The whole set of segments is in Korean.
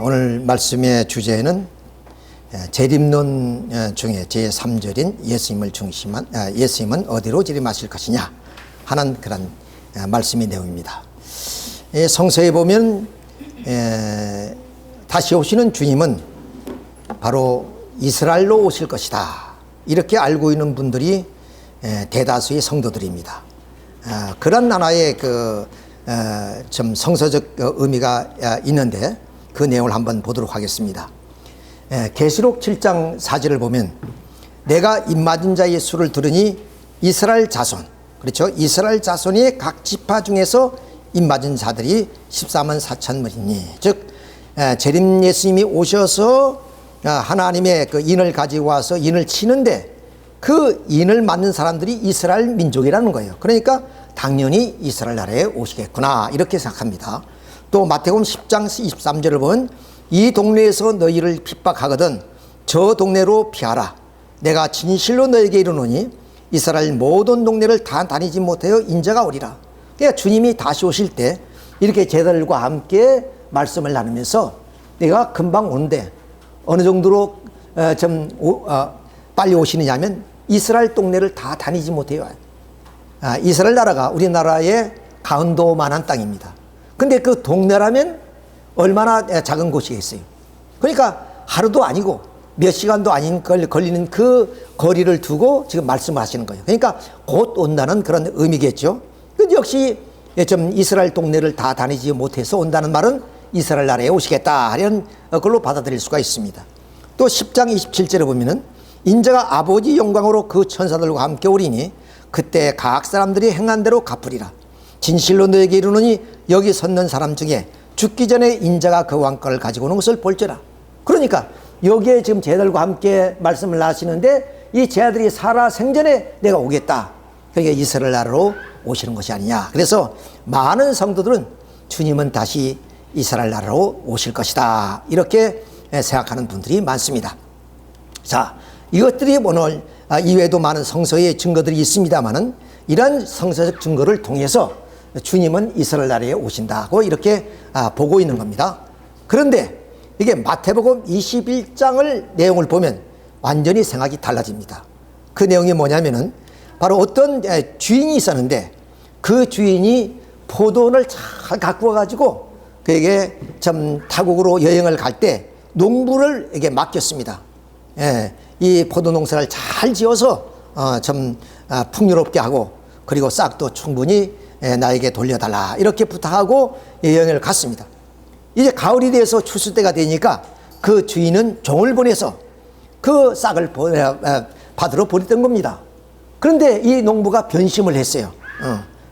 오늘 말씀의 주제는 재림론 중에 제3절인 예수님은 어디로 재림하실 것이냐 하는 그런 말씀의 내용입니다. 성서에 보면 다시 오시는 주님은 바로 이스라엘로 오실 것이다, 이렇게 알고 있는 분들이 대다수의 성도들입니다. 그런 하나의 좀 성서적 의미가 있는데 그 내용을 한번 보도록 하겠습니다. 계시록 7장 4절을 보면 내가 입맞은 자의 수를 들으니 이스라엘 자손, 그렇죠? 이스라엘 자손의 각 지파 중에서 입맞은 자들이 14만 4천 명이니, 즉 재림 예수님이 오셔서 하나님의 그 인을 가지고 와서 인을 치는데 그 인을 맞는 사람들이 이스라엘 민족이라는 거예요. 그러니까 당연히 이스라엘 나라에 오시겠구나, 이렇게 생각합니다. 또 마태복음 10장 23절을 보면 이 동네에서 너희를 핍박하거든 저 동네로 피하라. 내가 진실로 너에게 이르노니 이스라엘 모든 동네를 다 다니지 못하여 인자가 오리라. 그러니까 주님이 다시 오실 때 이렇게 제자들과 함께 말씀을 나누면서 내가 금방 오는데 어느 정도로 빨리 오시느냐 하면 이스라엘 동네를 다 다니지 못해요. 이스라엘 나라가 우리나라의 강원도만한 땅입니다. 근데 그 동네라면 얼마나 작은 곳이겠어요. 그러니까 하루도 아니고 몇 시간도 아닌 걸리는 그 거리를 두고 지금 말씀을 하시는 거예요. 그러니까 곧 온다는 그런 의미겠죠. 근데 역시 좀 이스라엘 동네를 다 다니지 못해서 온다는 말은 이스라엘 나라에 오시겠다, 이런 걸로 받아들일 수가 있습니다. 또 10장 27절에 보면은 인자가 아버지 영광으로 그 천사들과 함께 오리니 그때 각 사람들이 행한 대로 갚으리라. 진실로 너에게 이르노니 여기 섰는 사람 중에 죽기 전에 인자가 그 왕권을 가지고 오는 것을 볼지라. 그러니까 여기에 지금 제자들과 함께 말씀을 하시는데 이 제자들이 살아 생전에 내가 오겠다, 그러니까 이스라엘 나라로 오시는 것이 아니냐. 그래서 많은 성도들은 주님은 다시 이스라엘 나라로 오실 것이다, 이렇게 생각하는 분들이 많습니다. 자, 이것들이 오늘 이외에도 많은 성서의 증거들이 있습니다만은 이런 성서적 증거를 통해서 주님은 이스라엘 나라에 오신다고 이렇게 보고 있는 겁니다. 그런데 이게 마태복음 21장을 내용을 보면 완전히 생각이 달라집니다. 그 내용이 뭐냐면은 바로 어떤 주인이 있었는데 그 주인이 포도원을 잘 갖고 와가지고 그에게 좀 타국으로 여행을 갈 때 농부를 이게 맡겼습니다. 이 포도 농사를 잘 지어서 좀 풍요롭게 하고 그리고 싹도 충분히 나에게 돌려달라, 이렇게 부탁하고 여행을 갔습니다. 이제 가을이 돼서 추수 때가 되니까 그 주인은 종을 보내서 그 싹을 받으러 보냈던 겁니다. 그런데 이 농부가 변심을 했어요.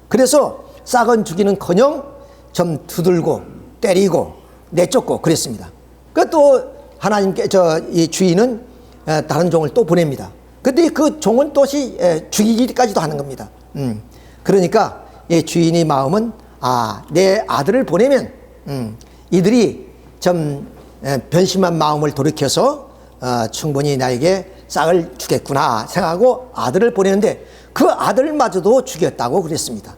그래서 싹은 주기는커녕 좀 두들고 때리고 내쫓고 그랬습니다. 또 하나님께 이 주인은 다른 종을 또 보냅니다. 근데 그 종은 또시 죽이기까지도 하는 겁니다. 그러니까 이 주인의 마음은 내 아들을 보내면 이들이 좀 변심한 마음을 돌이켜서 충분히 나에게 싹을 주겠구나 생각하고 아들을 보내는데 그 아들마저도 죽였다고 그랬습니다.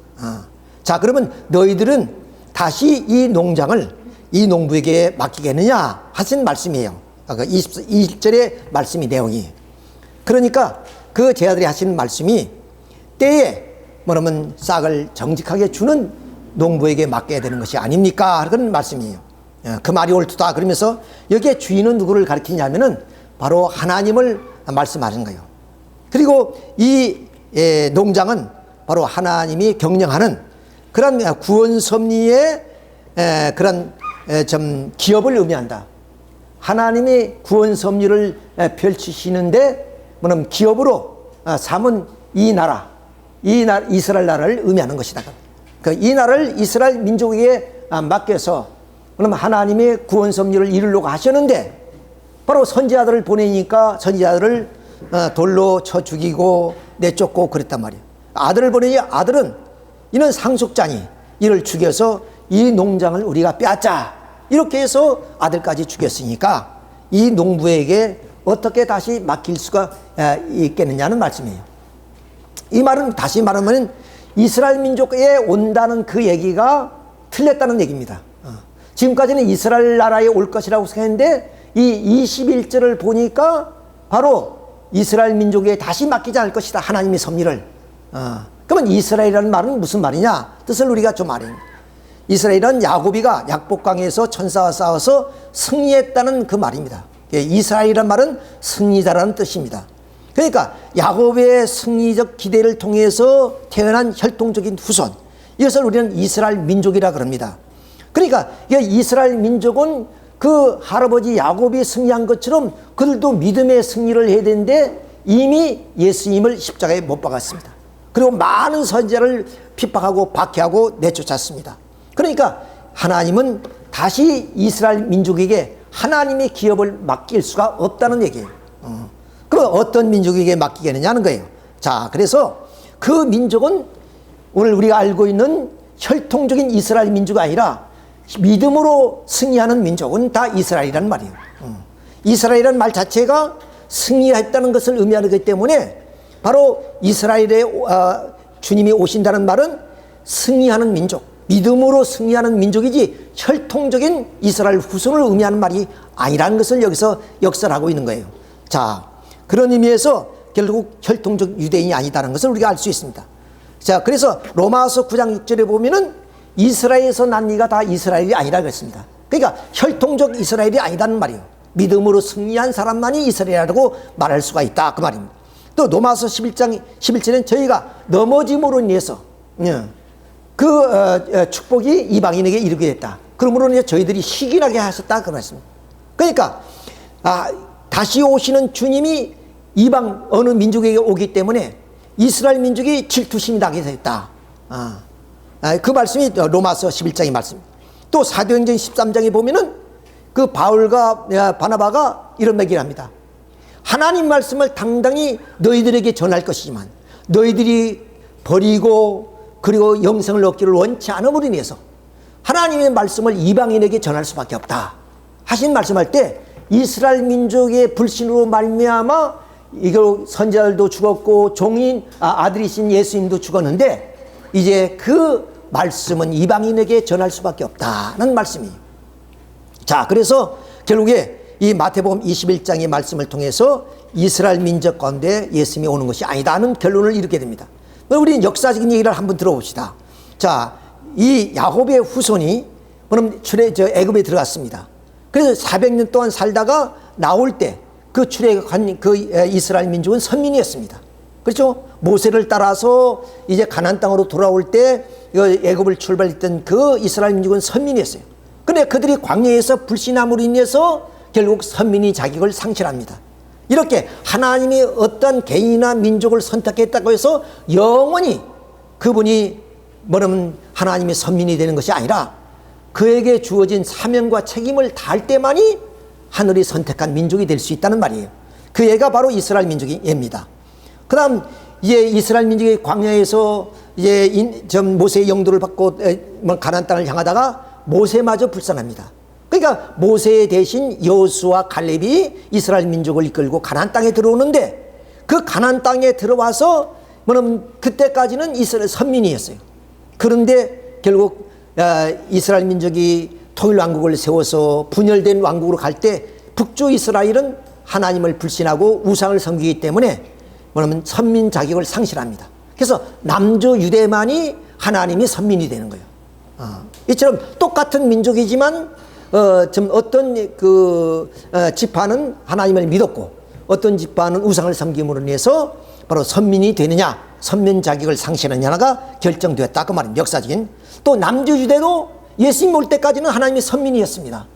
자, 그러면 너희들은 다시 이 농장을 이 농부에게 맡기겠느냐 하신 말씀이에요. 20절의 말씀이 내용이. 그러니까 그 제자들이 하신 말씀이 때에 뭐냐면 싹을 정직하게 주는 농부에게 맡겨야 되는 것이 아닙니까? 그런 말씀이에요. 그 말이 옳다. 그러면서 여기에 주인은 누구를 가리키냐면은 바로 하나님을 말씀하는 거예요. 그리고 이 농장은 바로 하나님이 경영하는 그런 구원 섭리의 그런 좀 기업을 의미한다. 하나님이 구원 섭리를 펼치시는데 뭐냐면 기업으로 삼은 이 나라, 이스라엘 나라를 의미하는 것이다. 이 나라를 이스라엘 민족에게 맡겨서 그러면 하나님의 구원 섭리를 이루려고 하셨는데 바로 선지자들을 보내니까 선지자들을 돌로 쳐 죽이고 내쫓고 그랬단 말이에요. 아들을 보내니 아들은 이는 상속자니 이를 죽여서 이 농장을 우리가 빼앗자, 이렇게 해서 아들까지 죽였으니까 이 농부에게 어떻게 다시 맡길 수가 있겠느냐는 말씀이에요. 이 말은 다시 말하면 이스라엘 민족에 온다는 그 얘기가 틀렸다는 얘기입니다. 지금까지는 이스라엘 나라에 올 것이라고 생각했는데 이 21절을 보니까 바로 이스라엘 민족에 다시 맡기지 않을 것이다. 하나님의 섭리를. 그러면 이스라엘이라는 말은 무슨 말이냐? 뜻을 우리가 좀 알아야 합니다. 이스라엘은 야곱이가 약복강에서 천사와 싸워서 승리했다는 그 말입니다. 이스라엘이라는 말은 승리자라는 뜻입니다. 그러니까 야곱의 승리적 기대를 통해서 태어난 혈통적인 후손, 이것을 우리는 이스라엘 민족이라 그럽니다. 그러니까 이스라엘 민족은 그 할아버지 야곱이 승리한 것처럼 그들도 믿음의 승리를 해야 되는데 이미 예수님을 십자가에 못 박았습니다. 그리고 많은 선지자를 핍박하고 박해하고 내쫓았습니다. 그러니까 하나님은 다시 이스라엘 민족에게 하나님의 기업을 맡길 수가 없다는 얘기예요. 그럼 어떤 민족에게 맡기겠느냐는 거예요. 자, 그래서 그 민족은 오늘 우리가 알고 있는 혈통적인 이스라엘 민족이 아니라 믿음으로 승리하는 민족은 다 이스라엘이란 말이에요. 이스라엘이라는 말 자체가 승리했다는 것을 의미하기 때문에 바로 이스라엘에 주님이 오신다는 말은 승리하는 민족, 믿음으로 승리하는 민족이지 혈통적인 이스라엘 후손을 의미하는 말이 아니라는 것을 여기서 역설하고 있는 거예요. 자, 그런 의미에서 결국 혈통적 유대인이 아니다는 것을 우리가 알 수 있습니다. 자, 그래서 로마서 9장 6절에 보면은 이스라엘에서 난 이가 다 이스라엘이 아니라 그랬습니다. 그러니까 혈통적 이스라엘이 아니다는 말이에요. 믿음으로 승리한 사람만이 이스라엘이라고 말할 수가 있다, 그 말입니다. 또 로마서 11장 11절에는 저희가 넘어짐으로 인해서 축복이 이방인에게 이르게 됐다. 그러므로 이제 저희들이 희귀하게 하셨다, 그 말씀입니다. 그러니까 다시 오시는 주님이 이방 어느 민족에게 오기 때문에 이스라엘 민족이 질투심이 나게 됐다. 그 말씀이 로마서 11장의 말씀입니다. 또 사도행전 13장에 보면은 그 바울과 바나바가 이런 얘기를 합니다. 하나님 말씀을 당당히 너희들에게 전할 것이지만 너희들이 버리고 그리고 영생을 얻기를 원치 않음으로 인해서 하나님의 말씀을 이방인에게 전할 수밖에 없다 하신 말씀할 때 이스라엘 민족의 불신으로 말미암아 이거 선지자들도 죽었고 종인 아들이신 예수님도 죽었는데 이제 그 말씀은 이방인에게 전할 수밖에 없다는 말씀이에요. 자, 그래서 결국에 이 마태복음 21장의 말씀을 통해서 이스라엘 민족 가운데 예수님이 오는 것이 아니다는 결론을 이루게 됩니다. 우리는 역사적인 얘기를 한번 들어봅시다. 자, 이 야곱의 후손이 그럼 애굽에 들어갔습니다. 그래서 400년 동안 살다가 나올 때 그 출애굽한 그 이스라엘 민족은 선민이었습니다. 그렇죠? 모세를 따라서 이제 가나안 땅으로 돌아올 때 애굽을 출발했던 그 이스라엘 민족은 선민이었어요. 그런데 그들이 광야에서 불신함으로 인해서 결국 선민이 자격을 상실합니다. 이렇게 하나님이 어떤 개인이나 민족을 선택했다고 해서 영원히 그분이 뭐냐면 하나님의 선민이 되는 것이 아니라 그에게 주어진 사명과 책임을 다할 때만이 하늘이 선택한 민족이 될 수 있다는 말이에요. 그 애가 바로 이스라엘 민족이 얘입니다. 그 다음 이제 이스라엘 민족이 광야에서 이제 모세의 영도를 받고 가나안 땅을 향하다가 모세마저 불쌍합니다. 그러니까 모세 대신 여호수아 갈렙이 이스라엘 민족을 이끌고 가나안 땅에 들어오는데 그 가나안 땅에 들어와서 뭐냐면 그때까지는 이스라엘 선민이었어요. 그런데 결국 이스라엘 민족이 통일왕국을 세워서 분열된 왕국으로 갈 때 북쪽 이스라엘은 하나님을 불신하고 우상을 섬기기 때문에 뭐냐면 선민 자격을 상실합니다. 그래서 남조 유대만이 하나님이 선민이 되는 거예요. 이처럼 똑같은 민족이지만 좀 어떤 지파는 하나님을 믿었고 어떤 지파는 우상을 섬김으로 인해서 바로 선민이 되느냐 선민 자격을 상실하느냐가 결정되었다 그 말입니다. 역사적인. 또 남조 유대도 예수님 올 때까지는 하나님의 선민이었습니다.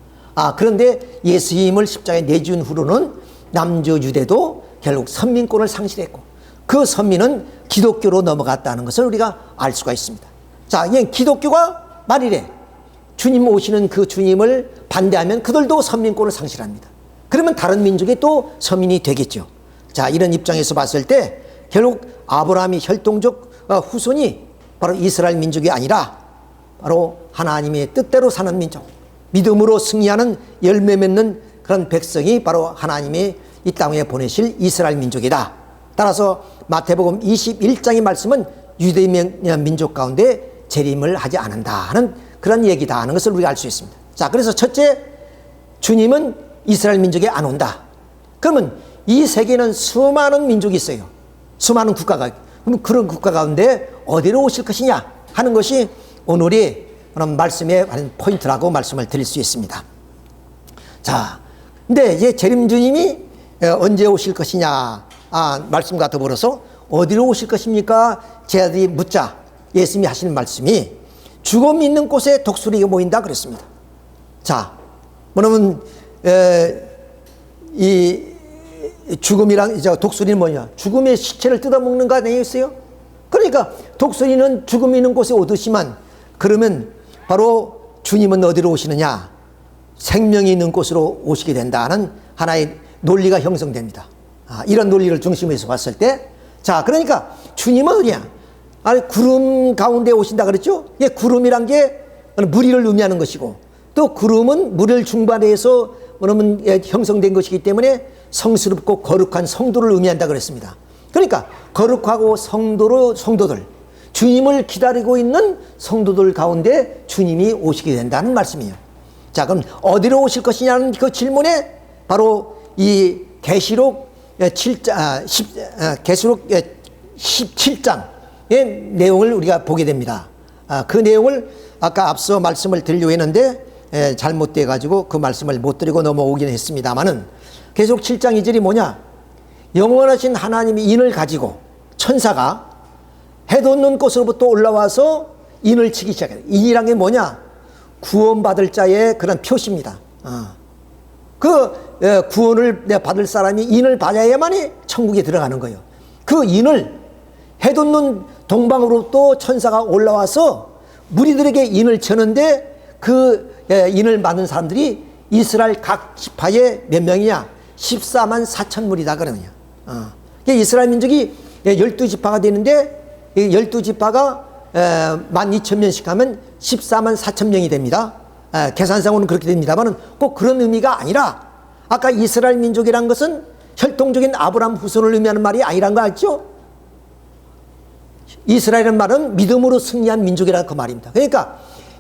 그런데 예수님을 십자가에 내준 후로는 남조 유대도 결국 선민권을 상실했고 그 선민은 기독교로 넘어갔다는 것을 우리가 알 수가 있습니다. 자, 기독교가 만일에 주님 오시는 그 주님을 반대하면 그들도 선민권을 상실합니다. 그러면 다른 민족이 또 서민이 되겠죠. 자, 이런 입장에서 봤을 때 결국 아브라함이 혈통적 후손이 바로 이스라엘 민족이 아니라 바로 하나님의 뜻대로 사는 민족, 믿음으로 승리하는 열매 맺는 그런 백성이 바로 하나님의 이 땅에 보내실 이스라엘 민족이다. 따라서 마태복음 21장의 말씀은 유대 민족 가운데 재림을 하지 않는다 하는 그런 얘기다 하는 것을 우리가 알 수 있습니다. 자, 그래서 첫째, 주님은 이스라엘 민족에 안 온다. 그러면 이 세계는 수많은 민족이 있어요. 수많은 국가가. 그럼 그런 국가 가운데 어디로 오실 것이냐 하는 것이 오늘의 말씀의 포인트라고 말씀을 드릴 수 있습니다. 자, 근데 이제 재림 주님이 언제 오실 것이냐 말씀과 더불어서 어디로 오실 것입니까? 제자들이 묻자 예수님이 하시는 말씀이 죽음 있는 곳에 독수리가 모인다 그랬습니다. 자, 뭐냐면 이 죽음이랑 이제 독수리는 뭐냐? 죽음의 시체를 뜯어먹는 거 아니겠어요? 그러니까 독수리는 죽음 있는 곳에 오듯이만 그러면 바로 주님은 어디로 오시느냐? 생명이 있는 곳으로 오시게 된다는 하나의 논리가 형성됩니다. 이런 논리를 중심에서 봤을 때, 자, 그러니까 주님은 어디야? 구름 가운데 오신다 그랬죠? 예, 구름이란 게 무리를 의미하는 것이고, 또 구름은 무리를 중반에서 뭐냐면 형성된 것이기 때문에 성스럽고 거룩한 성도를 의미한다 그랬습니다. 그러니까 거룩하고 성도들, 주님을 기다리고 있는 성도들 가운데 주님이 오시게 된다는 말씀이에요. 자, 그럼 어디로 오실 것이냐는 그 질문에 바로 이 계시록 17장의 내용을 우리가 보게 됩니다. 그 내용을 아까 앞서 말씀을 드리려고 했는데 잘못돼 가지고 그 말씀을 못 드리고 넘어오긴 했습니다만은, 계시록 7장 2절이 뭐냐? 영원하신 하나님이 인을 가지고 천사가 해돋는 곳으로부터 올라와서 인을 치기 시작해요. 인이란 게 뭐냐? 구원받을 자의 그런 표시입니다. 그 구원을 받을 사람이 인을 받아야만이 천국에 들어가는 거예요. 그 인을 해돋는 동방으로부터 천사가 올라와서 무리들에게 인을 쳐는데 그 인을 받는 사람들이 이스라엘 각 지파의 몇 명이냐? 14만 4천 무리다 그러냐. 이스라엘 민족이 12지파가 되는데 12지파가 12,000명씩 하면 14만 4천 명이 됩니다. 계산상으로는 그렇게 됩니다만 꼭 그런 의미가 아니라, 아까 이스라엘 민족이란 것은 혈통적인 아브라함 후손을 의미하는 말이 아니란 거 알죠? 이스라엘은 말은 믿음으로 승리한 민족이라는 그 말입니다. 그러니까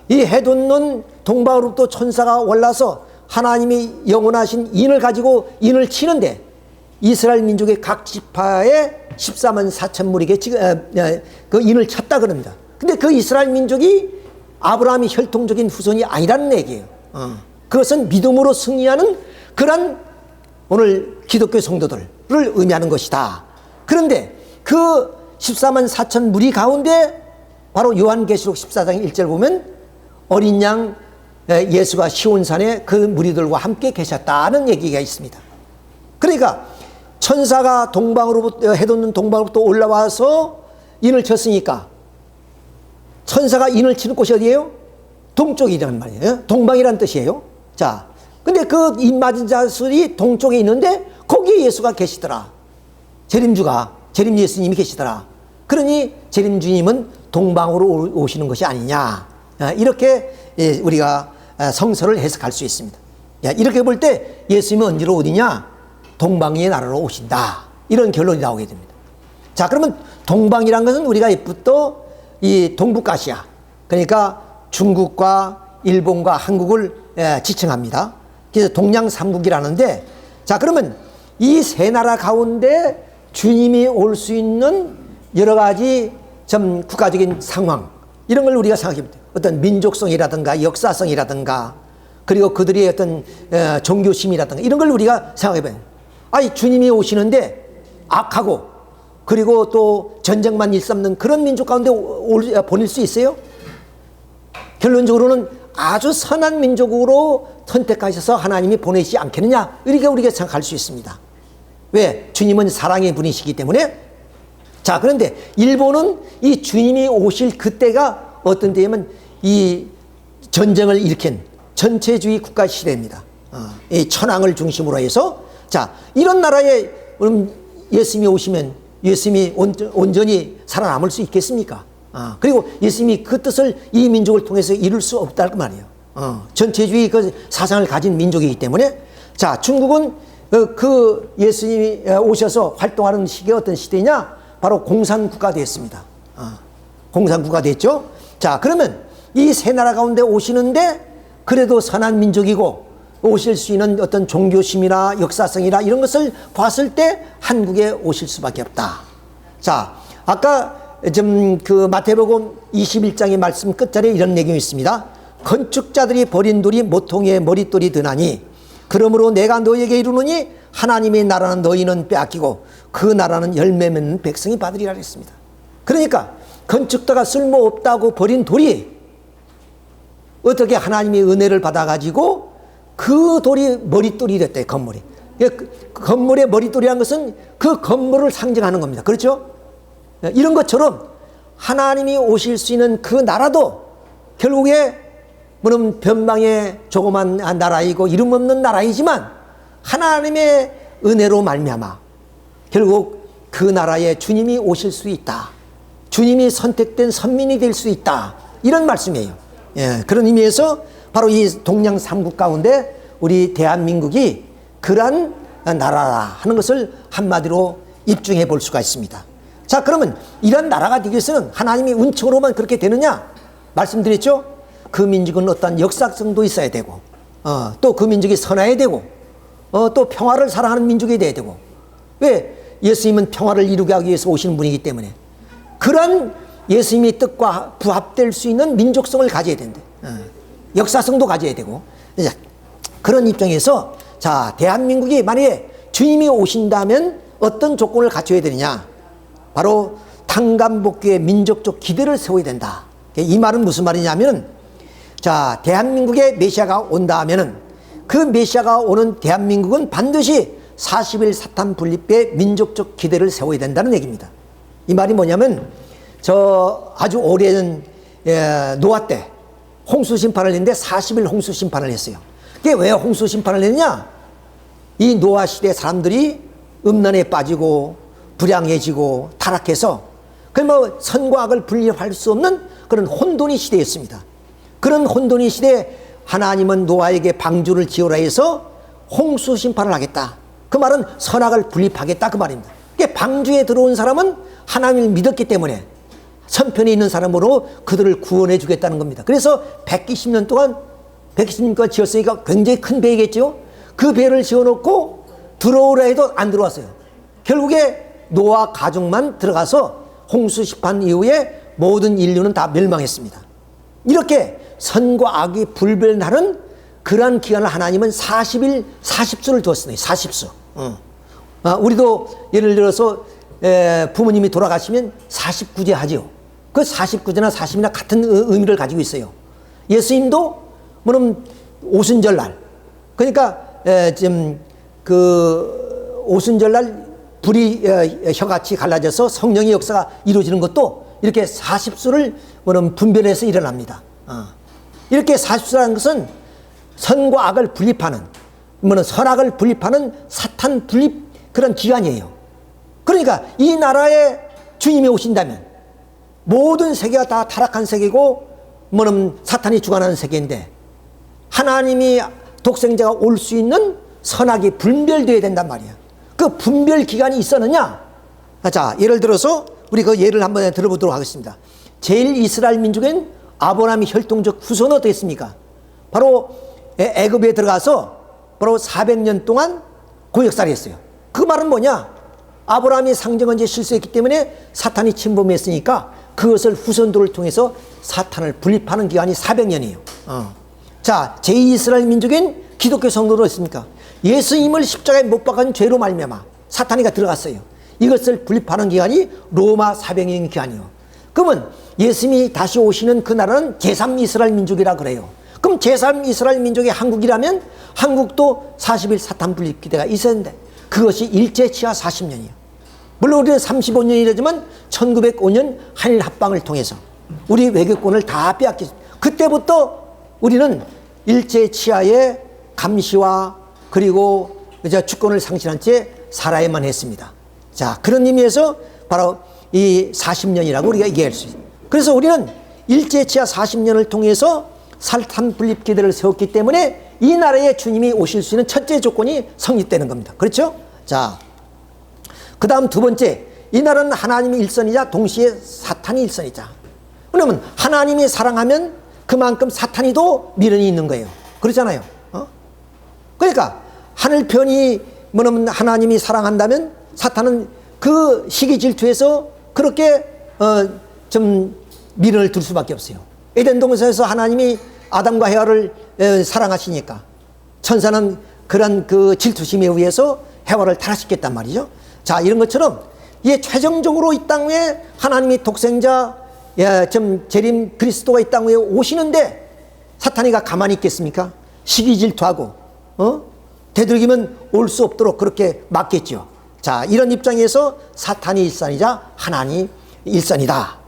이 해돋는 동방으로부터 천사가 올라서 하나님이 영원하신 인을 가지고 인을 치는데 이스라엘 민족의 각 지파에 14만 4천 무리게 그 인을 쳤다 그럽니다. 근데 그 이스라엘 민족이 아브라함이 혈통적인 후손이 아니라는 얘기예요. 그것은 믿음으로 승리하는 그런 오늘 기독교 성도들을 의미하는 것이다. 그런데 그 14만 4천 무리 가운데 바로 요한계시록 14장 1절 보면 어린 양 예수가 시온산에 그 무리들과 함께 계셨다는 얘기가 있습니다. 그러니까 천사가 동방으로부터 해돋는 동방으로부터 올라와서 인을 쳤으니까 천사가 인을 치는 곳이 어디예요? 동쪽이라는 말이에요. 동방이라는 뜻이에요. 자, 근데 그 인 맞은 자들이 동쪽에 있는데 거기에 예수가 계시더라. 재림 예수님이 계시더라. 그러니 재림 주님은 동방으로 오시는 것이 아니냐. 이렇게 우리가 성서를 해석할 수 있습니다. 이렇게 볼 때 예수님은 언제로 어디냐? 동방의 나라로 오신다. 이런 결론이 나오게 됩니다. 자, 그러면 동방이란 것은 우리가 이부터 이 동북아시아, 그러니까 중국과 일본과 한국을 지칭합니다. 그래서 동양 삼국이라는데, 자, 그러면 이 세 나라 가운데 주님이 올 수 있는 여러 가지 좀 국가적인 상황, 이런 걸 우리가 생각해 봅니다. 어떤 민족성이라든가 역사성이라든가 그리고 그들의 어떤 종교심이라든가 이런 걸 우리가 생각해 봐요. 아니, 주님이 오시는데 악하고 그리고 또 전쟁만 일삼는 그런 민족 가운데 보낼 수 있어요? 결론적으로는 아주 선한 민족으로 선택하셔서 하나님이 보내시지 않겠느냐, 이렇게 우리가 생각할 수 있습니다. 왜? 주님은 사랑의 분이시기 때문에. 자, 그런데 일본은 이 주님이 오실 그때가 어떤 때냐면 이 전쟁을 일으킨 전체주의 국가 시대입니다. 이 천황을 중심으로 해서, 자, 이런 나라에 예수님이 오시면 예수님이 온전히 살아남을 수 있겠습니까? 그리고 예수님이 그 뜻을 이 민족을 통해서 이룰 수 없다는 말이에요. 전체주의 그 사상을 가진 민족이기 때문에. 자, 중국은 그 예수님이 오셔서 활동하는 시기가 어떤 시대냐? 바로 공산국가 됐습니다. 공산국가 됐죠. 자, 그러면 이 세 나라 가운데 오시는데 그래도 선한 민족이고 오실 수 있는 어떤 종교심이나 역사성이나 이런 것을 봤을 때 한국에 오실 수밖에 없다. 자, 아까 좀 그 마태복음 21장의 말씀 끝자리에 이런 내용이 있습니다. 건축자들이 버린 돌이 모퉁이의 머릿돌이 드나니 그러므로 내가 너희에게 이르노니 하나님의 나라는 너희는 빼앗기고 그 나라는 열매 맺는 백성이 받으리라 했습니다. 그러니까 건축자가 쓸모없다고 버린 돌이 어떻게 하나님의 은혜를 받아가지고 그 돌이 머릿돌이 됐대. 건물이. 건물의 머릿돌이라는 것은 그 건물을 상징하는 겁니다. 그렇죠? 이런 것처럼 하나님이 오실 수 있는 그 나라도 결국에 물론 변방의 조그만 나라이고 이름 없는 나라이지만 하나님의 은혜로 말미암아 결국 그 나라에 주님이 오실 수 있다. 주님이 선택된 선민이 될 수 있다. 이런 말씀이에요. 예, 그런 의미에서 바로 이 동양 삼국 가운데 우리 대한민국이 그러한 나라라 하는 것을 한마디로 입증해 볼 수가 있습니다. 자, 그러면 이런 나라가 되기 위해서는 하나님이 운칙으로만 그렇게 되느냐? 말씀드렸죠? 그 민족은 어떤 역사성도 있어야 되고, 또 그 민족이 선해야 되고, 또 평화를 사랑하는 민족이 돼야 되고. 왜? 예수님은 평화를 이루게 하기 위해서 오시는 분이기 때문에 그런 예수님의 뜻과 부합될 수 있는 민족성을 가져야 된대. 역사성도 가져야 되고. 그런 입장에서 자, 대한민국이 만약에 주님이 오신다면 어떤 조건을 갖춰야 되느냐? 바로 탄감복귀의 민족적 기대를 세워야 된다. 이 말은 무슨 말이냐면, 자, 대한민국에 메시아가 온다 하면은 그 메시아가 오는 대한민국은 반드시 40일 사탄 분립의 민족적 기대를 세워야 된다는 얘기입니다. 이 말이 뭐냐면, 저 아주 오래전 노아 때 홍수 심판을 했는데 40일 홍수 심판을 했어요. 그게 왜 홍수 심판을 했냐? 이 노아 시대 사람들이 음란에 빠지고 불량해지고 타락해서 뭐 선과 악을 분리할 수 없는 그런 혼돈의 시대였습니다. 그런 혼돈의 시대에 하나님은 노아에게 방주를 지으라 해서 홍수 심판을 하겠다. 그 말은 선악을 분립하겠다 그 말입니다. 방주에 들어온 사람은 하나님을 믿었기 때문에 선편에 있는 사람으로 그들을 구원해 주겠다는 겁니다. 그래서 120년 동안 지었으니까 굉장히 큰 배이겠죠. 그 배를 지어놓고 들어오라 해도 안 들어왔어요. 결국에 노아 가족만 들어가서 홍수 심판 이후에 모든 인류는 다 멸망했습니다. 이렇게 선과 악이 불변하는 그러한 기간을 하나님은 40일 40수를 두었습니다. 40수. 우리도 예를 들어서 부모님이 돌아가시면 49제 하죠. 그 49제나 40이나 같은 의미를 가지고 있어요. 예수님도 물론 오순절날, 그러니까 지금 그 오순절날 불이 혀같이 갈라져서 성령의 역사가 이루어지는 것도 이렇게 40수를 물론 분별해서 일어납니다. 이렇게 40수라는 것은 선과 악을 분립하는, 물론 선악을 분립하는 사탄 분립 그런 기간이에요. 그러니까 이 나라에 주님이 오신다면 모든 세계가 다 타락한 세계고 뭐는 사탄이 주관하는 세계인데 하나님이 독생자가 올 수 있는 선악이 분별되어야 된단 말이야. 그 분별 기간이 있었느냐? 자, 예를 들어서 우리 그 예를 한번 들어보도록 하겠습니다. 제일 이스라엘 민족엔 아브라함의 혈통적 후손은 어떻겠습니까? 바로 애굽에 들어가서 바로 400년 동안 고역살이 했어요. 그 말은 뭐냐? 아브라함이 상정언제 실수했기 때문에 사탄이 침범했으니까 그것을 후손들을 통해서 사탄을 분립하는 기간이 400년이에요. 자, 제2이스라엘 민족인 기독교 성도는 어떻습니까? 예수님을 십자가에 못 박은 죄로 말미암아 사탄이가 들어갔어요. 이것을 분립하는 기간이 로마 400년 기간이에요. 그러면 예수님이 다시 오시는 그 나라는 제3이스라엘 민족이라 그래요. 그럼 제3이스라엘 민족이 한국이라면 한국도 40일 사탄 분립 기대가 있었는데 그것이 일제치하 40년이에요. 물론 우리는 35년이라지만 1905년 한일 합방을 통해서 우리 외교권을 다 빼앗겼습니다. 그때부터 우리는 일제치하의 감시와 그리고 주권을 상실한 채 살아야만 했습니다. 자, 그런 의미에서 바로 이 40년이라고 우리가 얘기할 수 있어요. 그래서 우리는 일제치하 40년을 통해서 사탄 분립 기대를 세웠기 때문에 이 나라에 주님이 오실 수 있는 첫째 조건이 성립되는 겁니다. 그렇죠? 자, 그 다음 두 번째, 이 나라는 하나님이 일선이자 동시에 사탄이 일선이자. 그러면 하나님이 사랑하면 그만큼 사탄이도 미련이 있는 거예요. 그렇잖아요. 그러니까 하늘편이 뭐냐면 하나님이 사랑한다면 사탄은 그 시기 질투에서 그렇게 좀 미련을 둘 수밖에 없어요. 에덴 동산에서 하나님이 아담과 헤와를 사랑하시니까 천사는 그런 그 질투심에 의해서 헤와를 타락시켰단 말이죠. 자, 이런 것처럼 이게 최종적으로 이 땅 위에 하나님이 독생자 좀 재림 그리스도가 이 땅 위에 오시는데 사탄이가 가만히 있겠습니까? 시기 질투하고 되도록이면 올 수 없도록 그렇게 막겠죠. 자, 이런 입장에서 사탄이 일선이자 하나님이 일선이다.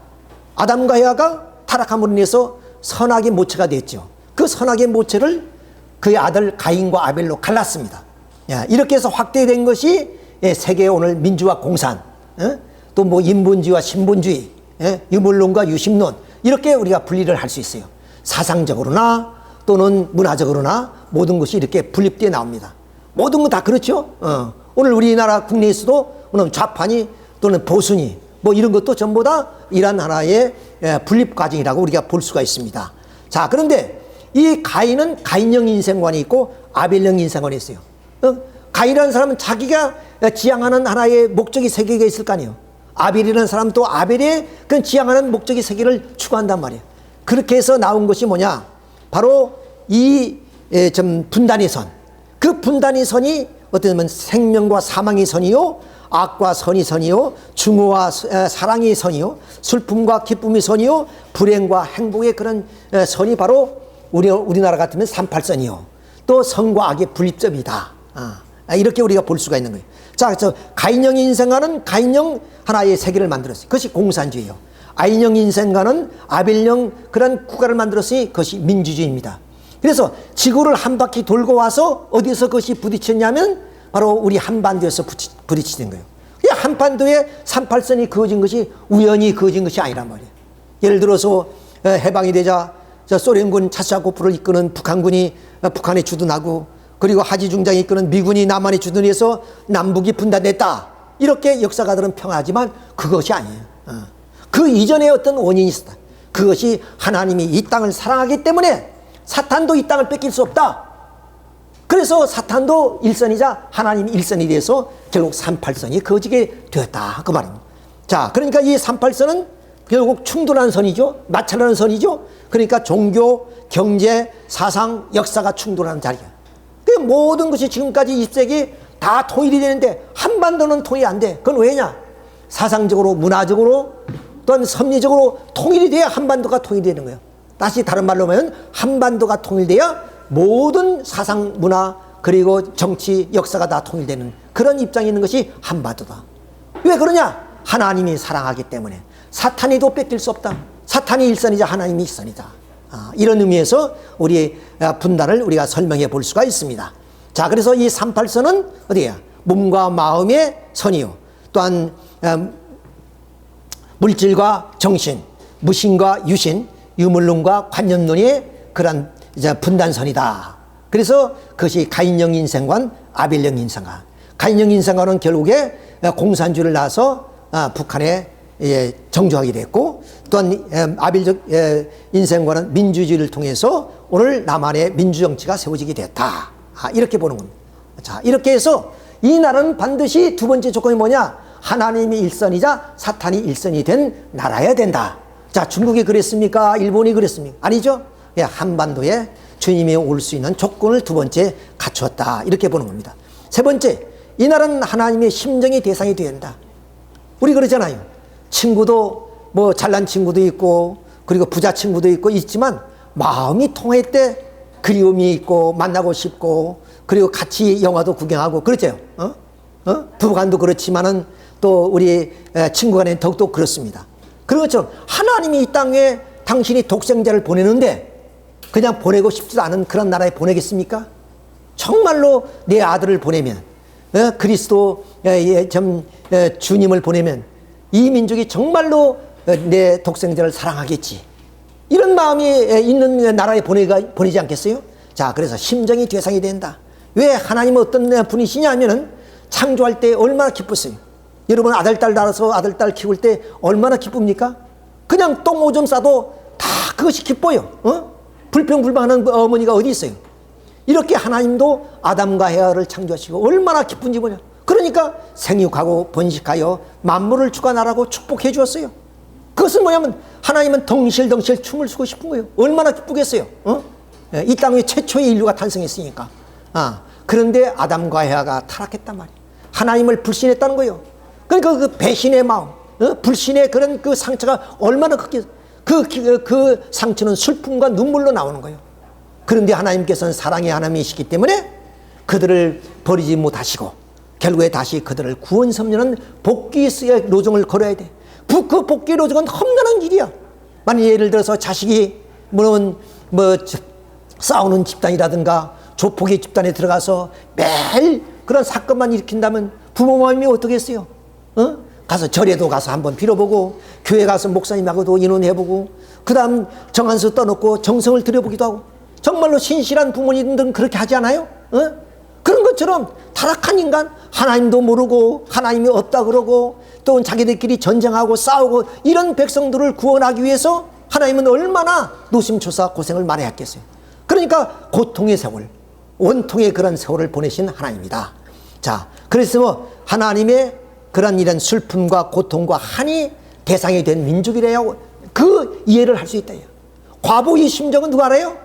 아담과 헤와가 타락함으로 인해서 선악의 모체가 됐죠. 그 선악의 모체를 그의 아들 가인과 아벨로 갈랐습니다. 이렇게 해서 확대된 것이 세계의 오늘 민주화 공산, 또 뭐 인본주의와 신본주의, 유물론과 유심론, 이렇게 우리가 분리를 할 수 있어요. 사상적으로나 또는 문화적으로나 모든 것이 이렇게 분립되어 나옵니다. 모든 건 다 그렇죠. 오늘 우리나라 국내에서도 오늘 좌파니 또는 보수니 뭐 이런 것도 전부 다 이런 하나의 분립 과정이라고 우리가 볼 수가 있습니다. 자, 그런데 이 가인은 가인형 인생관이 있고 아벨형 인생관이 있어요. 가인이라는 사람은 자기가 지향하는 하나의 목적이 세 개가 있을 거 아니에요. 아벨이라는 사람은 또 아벨의 그 지향하는 목적이 세 개를 추구한단 말이에요. 그렇게 해서 나온 것이 뭐냐? 바로 이 좀 분단의 선. 그 분단의 선이 어떻게 보면 생명과 사망의 선이요, 악과 선의 선이요, 증오와 사랑의 선이요, 슬픔과 기쁨의 선이요, 불행과 행복의 그런 선이 바로 우리나라 같으면 38선이요. 또 선과 악의 분립점이다. 이렇게 우리가 볼 수가 있는 거예요. 자, 그래서 가인형 인생과는 가인형 하나의 세계를 만들었어요. 그것이 공산주의예요. 아인형 인생과는 아벨형 그런 국가를 만들었으니 그것이 민주주의입니다. 그래서 지구를 한 바퀴 돌고 와서 어디서 그것이 부딪혔냐면 바로 우리 한반도에서 부딪히는 거예요. 한반도에 38선이 그어진 것이 우연히 그어진 것이 아니란 말이에요. 예를 들어서 해방이 되자 소련군 차샤고프를 이끄는 북한군이 북한에 주둔하고, 그리고 하지중장이 이끄는 미군이 남한에 주둔해서 남북이 분단됐다. 이렇게 역사가들은 평하지만 그것이 아니에요. 그 이전에 어떤 원인이 있었다. 그것이 하나님이 이 땅을 사랑하기 때문에 사탄도 이 땅을 뺏길 수 없다. 그래서 사탄도 일선이자 하나님이 일선이 돼서 결국 38선이 그어지게 되었다. 그 말입니다. 자, 그러니까 이 38선은 결국 충돌하는 선이죠. 마찰하는 선이죠. 그러니까 종교, 경제, 사상, 역사가 충돌하는 자리야. 그 모든 것이 지금까지 20세기 다 통일이 되는데 한반도는 통일이 안 돼. 그건 왜냐? 사상적으로, 문화적으로, 또한 섭리적으로 통일이 돼야 한반도가 통일되는 거예요. 다시 다른 말로 하면 한반도가 통일돼야 모든 사상, 문화, 그리고 정치, 역사가 다 통일되는 그런 입장이 있는 것이 한반도다. 왜 그러냐? 하나님이 사랑하기 때문에. 사탄이도 뺏길 수 없다. 사탄이 일선이자 하나님이 일선이다. 이런 의미에서 우리 분단을 우리가 설명해 볼 수가 있습니다. 자, 그래서 이 38선은 어디야? 몸과 마음의 선이요. 또한 물질과 정신, 무신과 유신, 유물론과 관념론의 그런 분단선이다. 그래서 그것이 가인형 인생관, 아벨형 인생관. 가인형 인생관은 결국에 공산주의를 낳아서 북한에 정조하게 됐고, 또한 아벨적 인생관은 민주주의를 통해서 오늘 남한의 민주정치가 세워지게 됐다. 이렇게 보는 겁니다. 자, 이렇게 해서 이 나라는 반드시 두 번째 조건이 뭐냐? 하나님이 일선이자 사탄이 일선이 된 나라여야 된다. 자, 중국이 그랬습니까? 일본이 그랬습니까? 아니죠. 한반도에 주님이 올 수 있는 조건을 두 번째 갖추었다. 이렇게 보는 겁니다. 세 번째, 이 나라는 하나님의 심정의 대상이 되어야 된다. 우리 그러잖아요. 친구도 뭐 잘난 친구도 있고, 그리고 부자 친구도 있고 있지만 마음이 통할 때 그리움이 있고 만나고 싶고, 그리고 같이 영화도 구경하고 그렇죠. 부부간도 그렇지만은 또 우리 친구 간에는 더욱더 그렇습니다. 그런 것처럼 하나님이 이 땅에 당신이 독생자를 보내는데 그냥 보내고 싶지도 않은 그런 나라에 보내겠습니까? 정말로 내 아들을 보내면, 그리스도 주님을 보내면 이 민족이 정말로 내 독생자를 사랑하겠지. 이런 마음이 있는 나라에 보내지 않겠어요? 자, 그래서 심정이 대상이 된다. 왜 하나님은 어떤 분이시냐 하면은 창조할 때 얼마나 기뻤어요. 여러분 아들, 딸 낳아서 아들, 딸 키울 때 얼마나 기쁩니까? 그냥 똥 오줌 싸도 다 그것이 기뻐요. 불평불만하는 어머니가 어디 있어요? 이렇게 하나님도 아담과 헤아를 창조하시고 얼마나 기쁜지 보냐. 그러니까 생육하고 번식하여 만물을 주관하라고 축복해 주었어요. 그것은 뭐냐면 하나님은 덩실덩실 춤을 추고 싶은 거예요. 얼마나 기쁘겠어요. 이 땅에 최초의 인류가 탄생했으니까. 그런데 아담과 헤아가 타락했단 말이에요. 하나님을 불신했다는 거예요. 그러니까 그 배신의 마음, 불신의 그런 그 상처가 얼마나 크게, 그 상처는 슬픔과 눈물로 나오는 거예요. 그런데 하나님께서는 사랑의 하나님이시기 때문에 그들을 버리지 못하시고 결국에 다시 그들을 구원 섭리하는 복귀의 로정을 걸어야 돼. 그 복귀의 로정은 험난한 길이야. 만약 예를 들어서 자식이 싸우는 집단이라든가 조폭의 집단에 들어가서 매일 그런 사건만 일으킨다면 부모 마음이 어떻게 했어요? 가서 절에도 가서 한번 빌어보고 교회 가서 목사님하고도 인원해보고 그 다음 정한수 떠놓고 정성을 들여보기도 하고 정말로 신실한 부모님들은 그렇게 하지 않아요? 그런 것처럼 타락한 인간, 하나님도 모르고 하나님이 없다 그러고 또 자기들끼리 전쟁하고 싸우고 이런 백성들을 구원하기 위해서 하나님은 얼마나 노심초사 고생을 많이 했겠어요. 그러니까 고통의 세월, 원통의 그런 세월을 보내신 하나님이다. 자, 그래서 하나님의 그런 이런 슬픔과 고통과 한이 대상이 된 민족이래야 그 이해를 할 수 있다. 과부의 심정은 누가 알아요?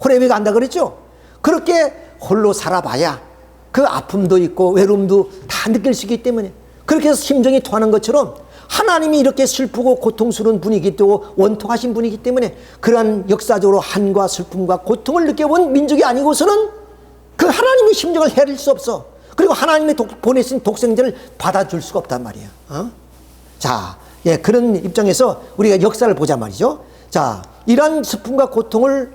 호레비가 안다 그랬죠? 그렇게 홀로 살아봐야 그 아픔도 있고 외로움도 다 느낄 수 있기 때문에 그렇게 해서 심정이 통하는 것처럼 하나님이 이렇게 슬프고 고통스러운 분이기 또 원통하신 분이기 때문에 그러한 역사적으로 한과 슬픔과 고통을 느껴본 민족이 아니고서는 그 하나님의 심정을 헤아릴 수 없어. 그리고 하나님의 보내신 독생자를 받아줄 수가 없단 말이야. 자, 그런 입장에서 우리가 역사를 보자 말이죠. 자, 이러한 슬픔과 고통을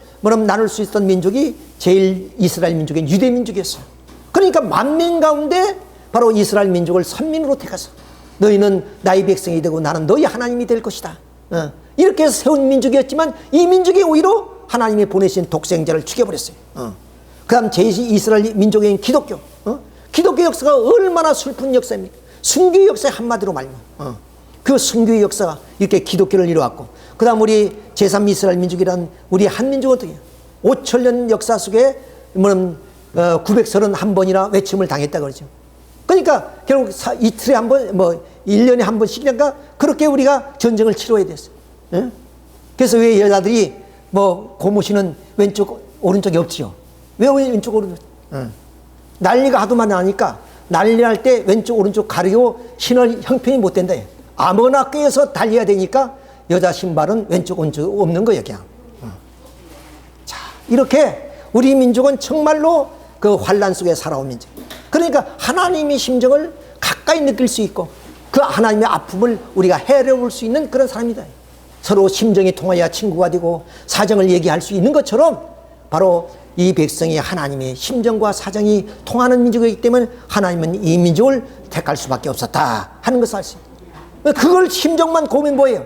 나눌 수 있었던 민족이 제일 이스라엘 민족의 유대 민족이었어요. 그러니까 만민 가운데 바로 이스라엘 민족을 선민으로 택해서 너희는 나의 백성이 되고 나는 너희 하나님이 될 것이다. 이렇게 해서 세운 민족이었지만 이 민족이 오히려 하나님이 보내신 독생자를 죽여버렸어요. 그 다음 제2이스라엘 민족인 기독교. 기독교 역사가 얼마나 슬픈 역사입니까? 순교의 역사의 한마디로 말면 그 순교의 역사가 이렇게 기독교를 이루었고 그 다음 우리 제3이스라엘 민족이란 우리 한민족은 어떻게 해요? 5천년 역사 속에 931번이나 외침을 당했다 그러죠. 그러니까 결국 이틀에 한 번, 1년에 한 번씩인가 그렇게 우리가 전쟁을 치러야 됐어요. 그래서 왜 여자들이 고무신은 왼쪽, 오른쪽이 없지요? 왜 왼쪽, 오른쪽? 난리가 하도만 나니까 난리 날 때 왼쪽, 오른쪽 가리고 신을 형편이 못 된다. 아무나 꿰서 달려야 되니까 여자 신발은 왼쪽, 오른쪽 없는 거예요, 그냥. 자, 이렇게 우리 민족은 정말로 그 환란 속에 살아온 민족. 그러니까 하나님의 심정을 가까이 느낄 수 있고 그 하나님의 아픔을 우리가 헤아려볼 수 있는 그런 사람이다. 서로 심정이 통하여야 친구가 되고 사정을 얘기할 수 있는 것처럼 바로 이 백성이 하나님의 심정과 사정이 통하는 민족이기 때문에 하나님은 이 민족을 택할 수밖에 없었다 하는 것을 알 수 있어요. 그걸 심정만 고민 뭐예요?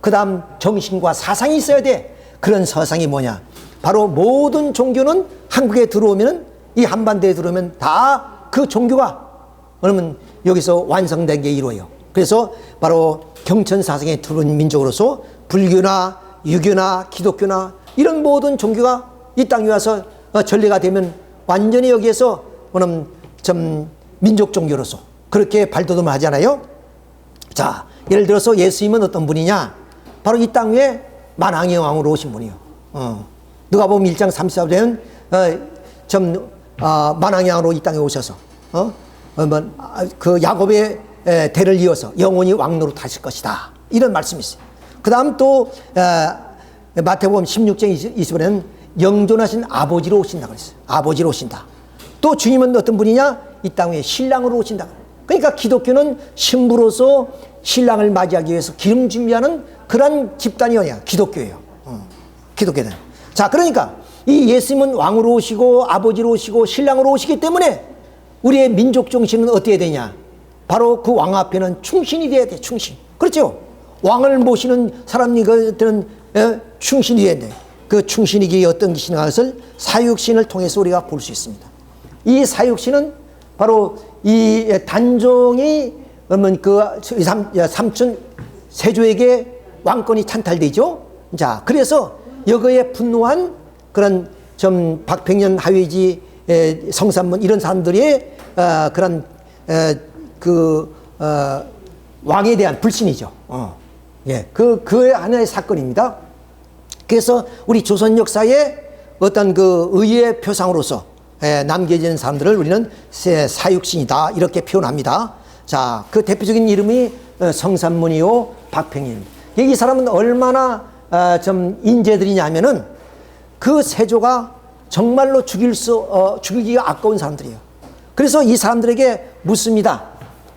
그 다음 정신과 사상이 있어야 돼. 그런 사상이 뭐냐? 바로 모든 종교는 한국에 들어오면 이 한반도에 들어오면 다 그 종교가 그러면 여기서 완성된 게 이루어요. 그래서 바로 경천 사상에 들어온 민족으로서 불교나 유교나 기독교나 이런 모든 종교가 이 땅에 와서 전례가 되면 완전히 여기에서 좀 민족 종교로서 그렇게 발돋움을 하잖아요. 자, 예를 들어서 예수님은 어떤 분이냐? 바로 이 땅 위에 만왕의 왕으로 오신 분이에요. 누가복음 1장 34절에는 만왕의 왕으로 이 땅에 오셔서 그 야곱의 대를 이어서 영원히 왕노로 타실 것이다. 이런 말씀이 있어요. 그 다음 또 마태복음 16장 20절에는 영존하신 아버지로 오신다 그랬어요. 아버지로 오신다. 또 주님은 어떤 분이냐? 이 땅에 신랑으로 오신다. 그러니까 기독교는 신부로서 신랑을 맞이하기 위해서 기름 준비하는 그런 집단이 어디야? 기독교예요. 기독교는. 자, 그러니까 이 예수님은 왕으로 오시고 아버지로 오시고 신랑으로 오시기 때문에 우리의 민족 정신은 어떻게 되냐? 바로 그 왕 앞에는 충신이 돼야 돼. 충신. 그렇죠? 왕을 모시는 사람이거든 충신이 돼야 돼. 그 충신이기 어떤 것인가 것을 사육신을 통해서 우리가 볼 수 있습니다. 이 사육신은 바로 이 단종이 그러면 그 삼촌 세조에게 왕권이 찬탈되죠. 자, 그래서 여기에 분노한 그런 좀 박평년, 하회지, 성산문 이런 사람들이 그런 왕에 대한 불신이죠. 예, 그 하나의 사건입니다. 그래서 우리 조선 역사의 어떤 그 의의 표상으로서 남겨지는 사람들을 우리는 사육신이다 이렇게 표현합니다. 자, 그 대표적인 이름이 성산문이요 박평입니다. 이 사람은 얼마나 좀 인재들이냐면은 그 세조가 정말로 죽이기가 아까운 사람들이에요. 그래서 이 사람들에게 묻습니다.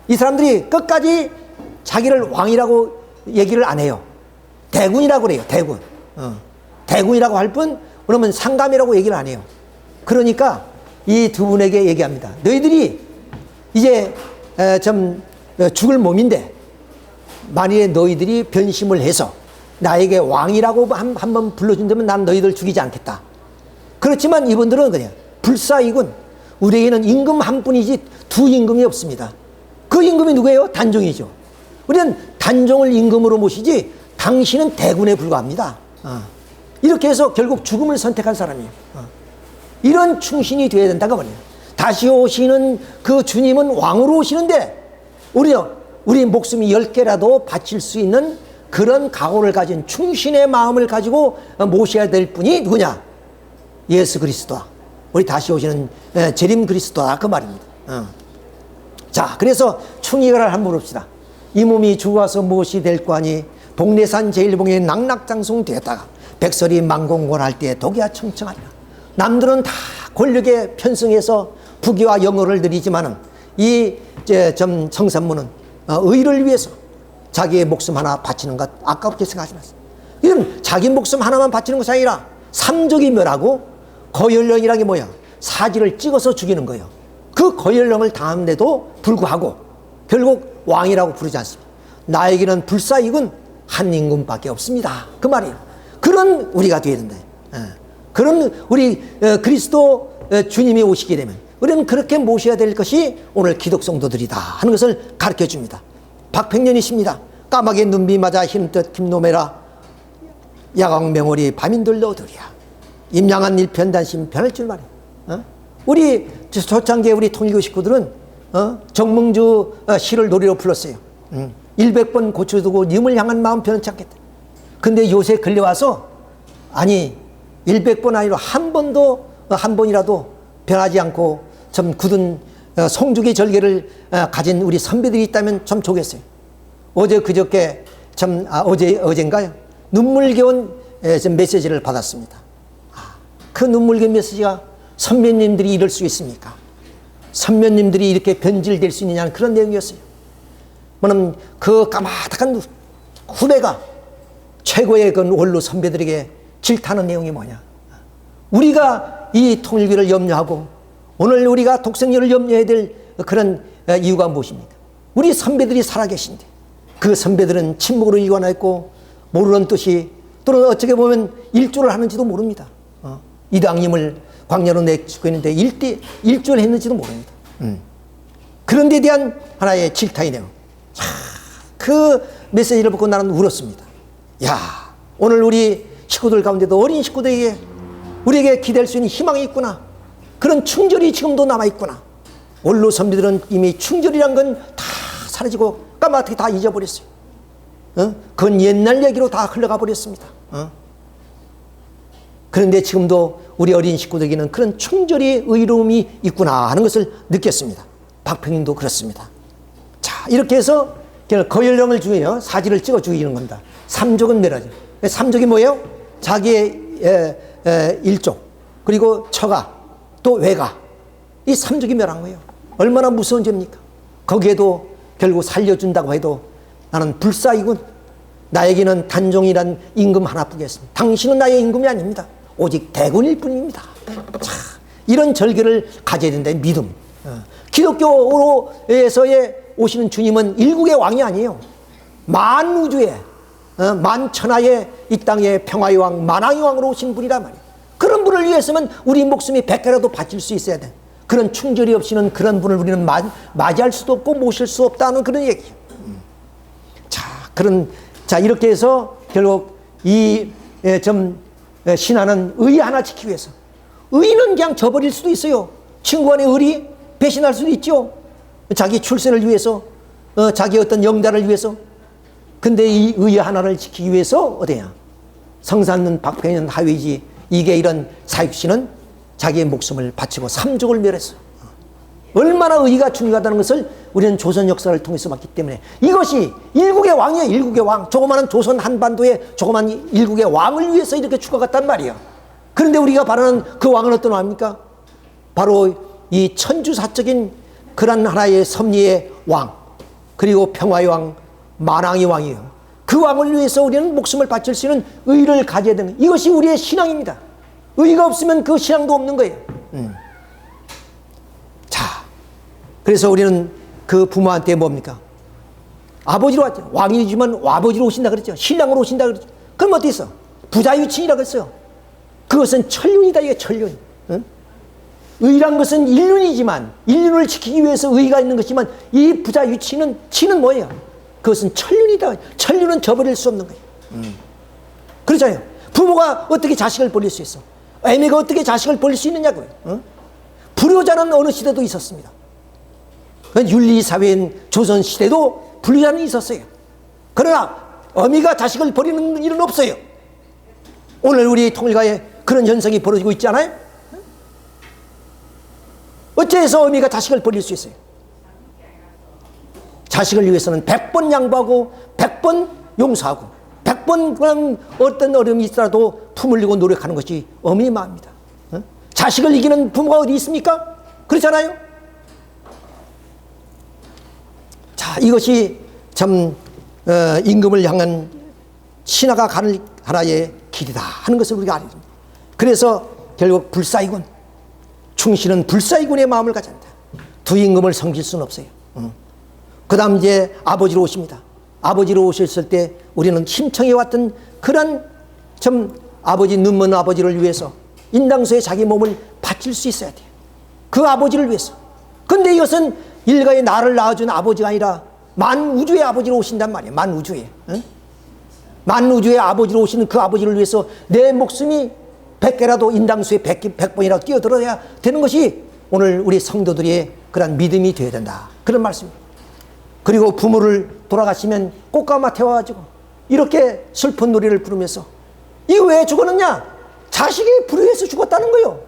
이 사람들이 끝까지 자기를 왕이라고 얘기를 안 해요. 대군이라고 그래요. 대군. 대군이라고 할 뿐, 그러면 상감이라고 얘기를 안 해요. 그러니까 이 두 분에게 얘기합니다. 너희들이 이제 좀 죽을 몸인데 만일에 너희들이 변심을 해서 나에게 왕이라고 한번 불러준다면 난 너희들 죽이지 않겠다. 그렇지만 이분들은 그냥 불사이군. 우리에게는 임금 한 분이지 두 임금이 없습니다. 그 임금이 누구예요? 단종이죠. 우리는 단종을 임금으로 모시지 당신은 대군에 불과합니다. 이렇게 해서 결국 죽음을 선택한 사람이에요. 이런 충신이 되어야 된다고 말이에요. 다시 오시는 그 주님은 왕으로 오시는데 우리 목숨이 10개라도 바칠 수 있는 그런 각오를 가진 충신의 마음을 가지고 모셔야 될 분이 누구냐? 예수 그리스도다. 우리 다시 오시는 재림 그리스도다 그 말입니다. 자, 그래서 충의가를 한번 물읍시다. 이 몸이 죽어서 무엇이 될 거 아니 복례산 제일봉에 낙낙장송 되었다가 백설이 망공곤할 때에 독야 청청하리라. 남들은 다 권력에 편승해서 부귀와 영어를 누리지만은 이 성산문은 의를 위해서 자기의 목숨 하나 바치는 것 아깝게 생각하지 마세요. 이건 자기 목숨 하나만 바치는 것이 아니라 삼족이 멸하고 거열령이라는 게 뭐야? 사지를 찍어서 죽이는 거예요. 그 거열령을 당함에도 불구하고 결국 왕이라고 부르지 않습니다. 나에게는 불사이군 한 임금밖에 없습니다. 그 말이에요. 그런 우리가 되어야 된다. 그런 우리 그리스도 주님이 오시게 되면 우리는 그렇게 모셔야 될 것이 오늘 기독 성도들이다 하는 것을 가르쳐 줍니다. 박평년이십니다. 까마귀 눈비 맞아 힘뜻 김노매라 야광명월이 밤인들러 오더리야. 임양한 일편단심 변할 줄 말이야. 우리 초창기에 우리 통일교 식구들은 정몽주 시를 노래로 불렀어요. 100번 고쳐두고 님을 향한 마음 변치 않겠다. 근데 요새 걸려와서 아니 100번 아니라 한 번이라도 변하지 않고 좀 굳은 성죽의 절개를 가진 우리 선배들이 있다면 참 좋겠어요. 어제 그저께 어젠가요? 눈물겨운 메시지를 받았습니다. 그 눈물겨운 메시지가 선배님들이 이럴 수 있습니까? 선배님들이 이렇게 변질될 수 있느냐는 그런 내용이었어요. 뭐냐면 그 까마득한 후배가 최고의 그 원로 선배들에게 질타하는 내용이 뭐냐? 우리가 이 통일교를 염려하고 오늘 우리가 독생교를 염려해야 될 그런 이유가 무엇입니까? 우리 선배들이 살아계신데 그 선배들은 침묵으로 일관했고 모르는 뜻이 또는 어떻게 보면 일조를 하는지도 모릅니다. 이당님을 광야로 내치고 있는데 일조를 했는지도 모릅니다. 그런 데 대한 하나의 질타의 내용. 그 메시지를 보고 나는 울었습니다. 야, 오늘 우리 식구들 가운데도 어린 식구들에게 우리에게 기댈 수 있는 희망이 있구나. 그런 충절이 지금도 남아있구나. 원로 선비들은 이미 충절이란 건 다 사라지고 까맣게 다 잊어버렸어요. 그건 옛날 얘기로 다 흘러가 버렸습니다. 그런데 지금도 우리 어린 식구들에게는 그런 충절의 의로움이 있구나 하는 것을 느꼈습니다. 박평님도 그렇습니다. 자, 이렇게 해서 거열령을 죽여요. 사지를 찍어 죽이는 겁니다. 삼족은 멸하죠. 삼족이 뭐예요? 자기의 일족, 그리고 처가, 또 외가. 이 삼족이 멸한 거예요. 얼마나 무서운 죄입니까? 거기에도 결국 살려준다고 해도 나는 불사이군. 나에게는 단종이란 임금 하나뿐이었습니다. 당신은 나의 임금이 아닙니다. 오직 대군일 뿐입니다. 자, 이런 절개를 가져야 된다는 믿음. 기독교로에서의 오시는 주님은 일국의 왕이 아니에요. 만우주의, 만천하의 이 땅의 평화의 왕, 만왕의 왕으로 오신 분이란 말이에요. 그런 분을 위해서는 우리 목숨이 100개라도 바칠 수 있어야 돼. 그런 충절이 없이는 그런 분을 우리는 맞이할 수도 없고 모실 수 없다는 그런 얘기예요. 자, 이렇게 해서 결국 이 신하는 의 하나 지키기 위해서. 의는 그냥 저버릴 수도 있어요. 친구 간의 의리 배신할 수도 있죠. 자기 출세를 위해서, 자기 어떤 영달을 위해서. 근데 이 의 하나를 지키기 위해서 어디냐? 성산은 박평은 하위지. 이게 이런 사육신은 자기의 목숨을 바치고 삼족을 멸했어요. 얼마나 의가 중요하다는 것을 우리는 조선 역사를 통해서 봤기 때문에 이것이 일국의 왕이에요. 일국의 왕. 조그마한 조선 한반도의 조그만 일국의 왕을 위해서 이렇게 죽어갔단 말이에요. 그런데 우리가 바라는 그 왕은 어떤 왕입니까? 바로 이 천주사적인 그런 하나의 섭리의 왕, 그리고 평화의 왕, 만왕의 왕이에요. 그 왕을 위해서 우리는 목숨을 바칠 수 있는 의를 가져야 되는, 이것이 우리의 신앙입니다. 의가 없으면 그 신앙도 없는 거예요. 자, 그래서 우리는 그 부모한테 뭡니까? 아버지로 왔죠. 왕이지만 아버지로 오신다 그랬죠. 신랑으로 오신다 그랬죠. 그럼 어디 있어? 부자유친이라고 했어요. 그것은 천륜이다. 이게 천륜. 응? 의란 것은 일륜이지만, 일륜을 지키기 위해서 의가 있는 것이지만, 이 부자유친은, 치는 뭐예요? 그것은 천륜이다. 천륜은 저버릴 수 없는 거예요. 그렇잖아요. 부모가 어떻게 자식을 버릴 수 있어? 애매가 어떻게 자식을 버릴 수 있느냐고요. 불효자는 어느 시대도 있었습니다. 윤리사회인 조선시대도 불효자는 있었어요. 그러나 어미가 자식을 버리는 일은 없어요. 오늘 우리 통일가에 그런 현상이 벌어지고 있지 않아요? 어째서 어미가 자식을 버릴 수 있어요? 자식을 위해서는 100번 양보하고 100번 용서하고 100번 그냥 어떤 어려움이 있더라도 품을 들고 노력하는 것이 어미의 마음입니다. 자식을 이기는 부모가 어디 있습니까? 그렇잖아요. 자, 이것이 참 임금을 향한 신하가 가는 하나의 길이다 하는 것을 우리가 알아야 됩니다. 그래서 결국 불사이군, 충신은 불사이군의 마음을 가져야 한다. 두 임금을 섬길 수는 없어요. 그 다음 이제 아버지로 오십니다. 아버지로 오셨을 때 우리는 심청해 왔던 그런 참 아버지, 눈먼 아버지를 위해서 인당수에 자기 몸을 바칠 수 있어야 돼요. 그 아버지를 위해서. 근데 이것은 일가의 나를 낳아준 아버지가 아니라 만우주의 아버지로 오신단 말이에요. 만우주의. 응? 만우주의 아버지로 오시는 그 아버지를 위해서 내 목숨이 100개라도 인당수에 100번이라도 뛰어들어야 되는 것이 오늘 우리 성도들의 그런 믿음이 되어야 된다. 그런 말씀입니다. 그리고 부모를 돌아가시면 꽃가마 태워가지고 이렇게 슬픈 노래를 부르면서, 이거 왜 죽었느냐? 자식이 불효해서 죽었다는 거예요.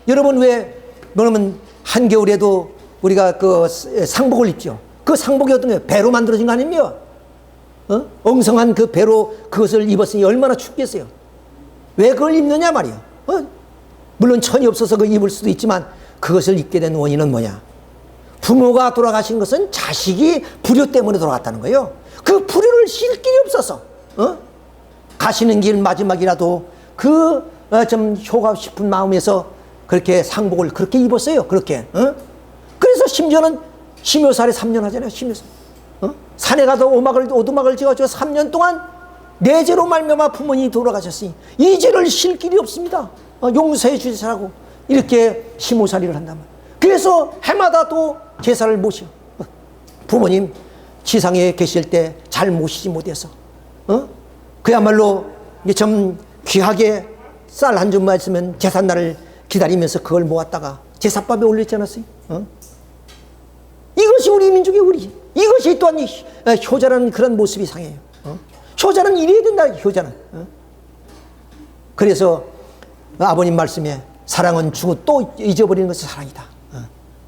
여러분, 왜 그러면 한겨울에도 우리가 그 상복을 입죠. 그 상복이 어떤 거예요? 배로 만들어진 거 아닙니까? 엉성한 그 배로 그것을 입었으니 얼마나 춥겠어요. 왜 그걸 입느냐 말이에요. 물론 천이 없어서 그 입을 수도 있지만 그것을 입게 된 원인은 뭐냐? 부모가 돌아가신 것은 자식이 불효 때문에 돌아갔다는 거예요. 그 불효를 실 길이 없어서 가시는 길 마지막이라도 그 좀 효가 싶은 마음에서 그렇게 상복을 그렇게 입었어요. 그렇게. 그래서 심지어는 심효살에 3년 하잖아요. 심효살. 산에 가도 오두막을 지어가지고 3년 동안 내재로 말미암아 부모님이 돌아가셨으니 이 죄를 실 길이 없습니다. 용서해 주시라고 이렇게 심호살이를 한다면, 그래서 해마다 또 제사를 모셔. 부모님 지상에 계실 때 잘 모시지 못해서 그야말로 좀 귀하게 쌀 한 줌만 있으면 제삿날을 기다리면서 그걸 모았다가 제삿밥에 올렸지 않았어요? 이것이 우리 민족의 우리, 이것이 또한 효자라는 그런 모습이 상해요. 효자는 이래야 된다. 효자는. 그래서 아버님 말씀에 사랑은 주고 또 잊어버리는 것이 사랑이다.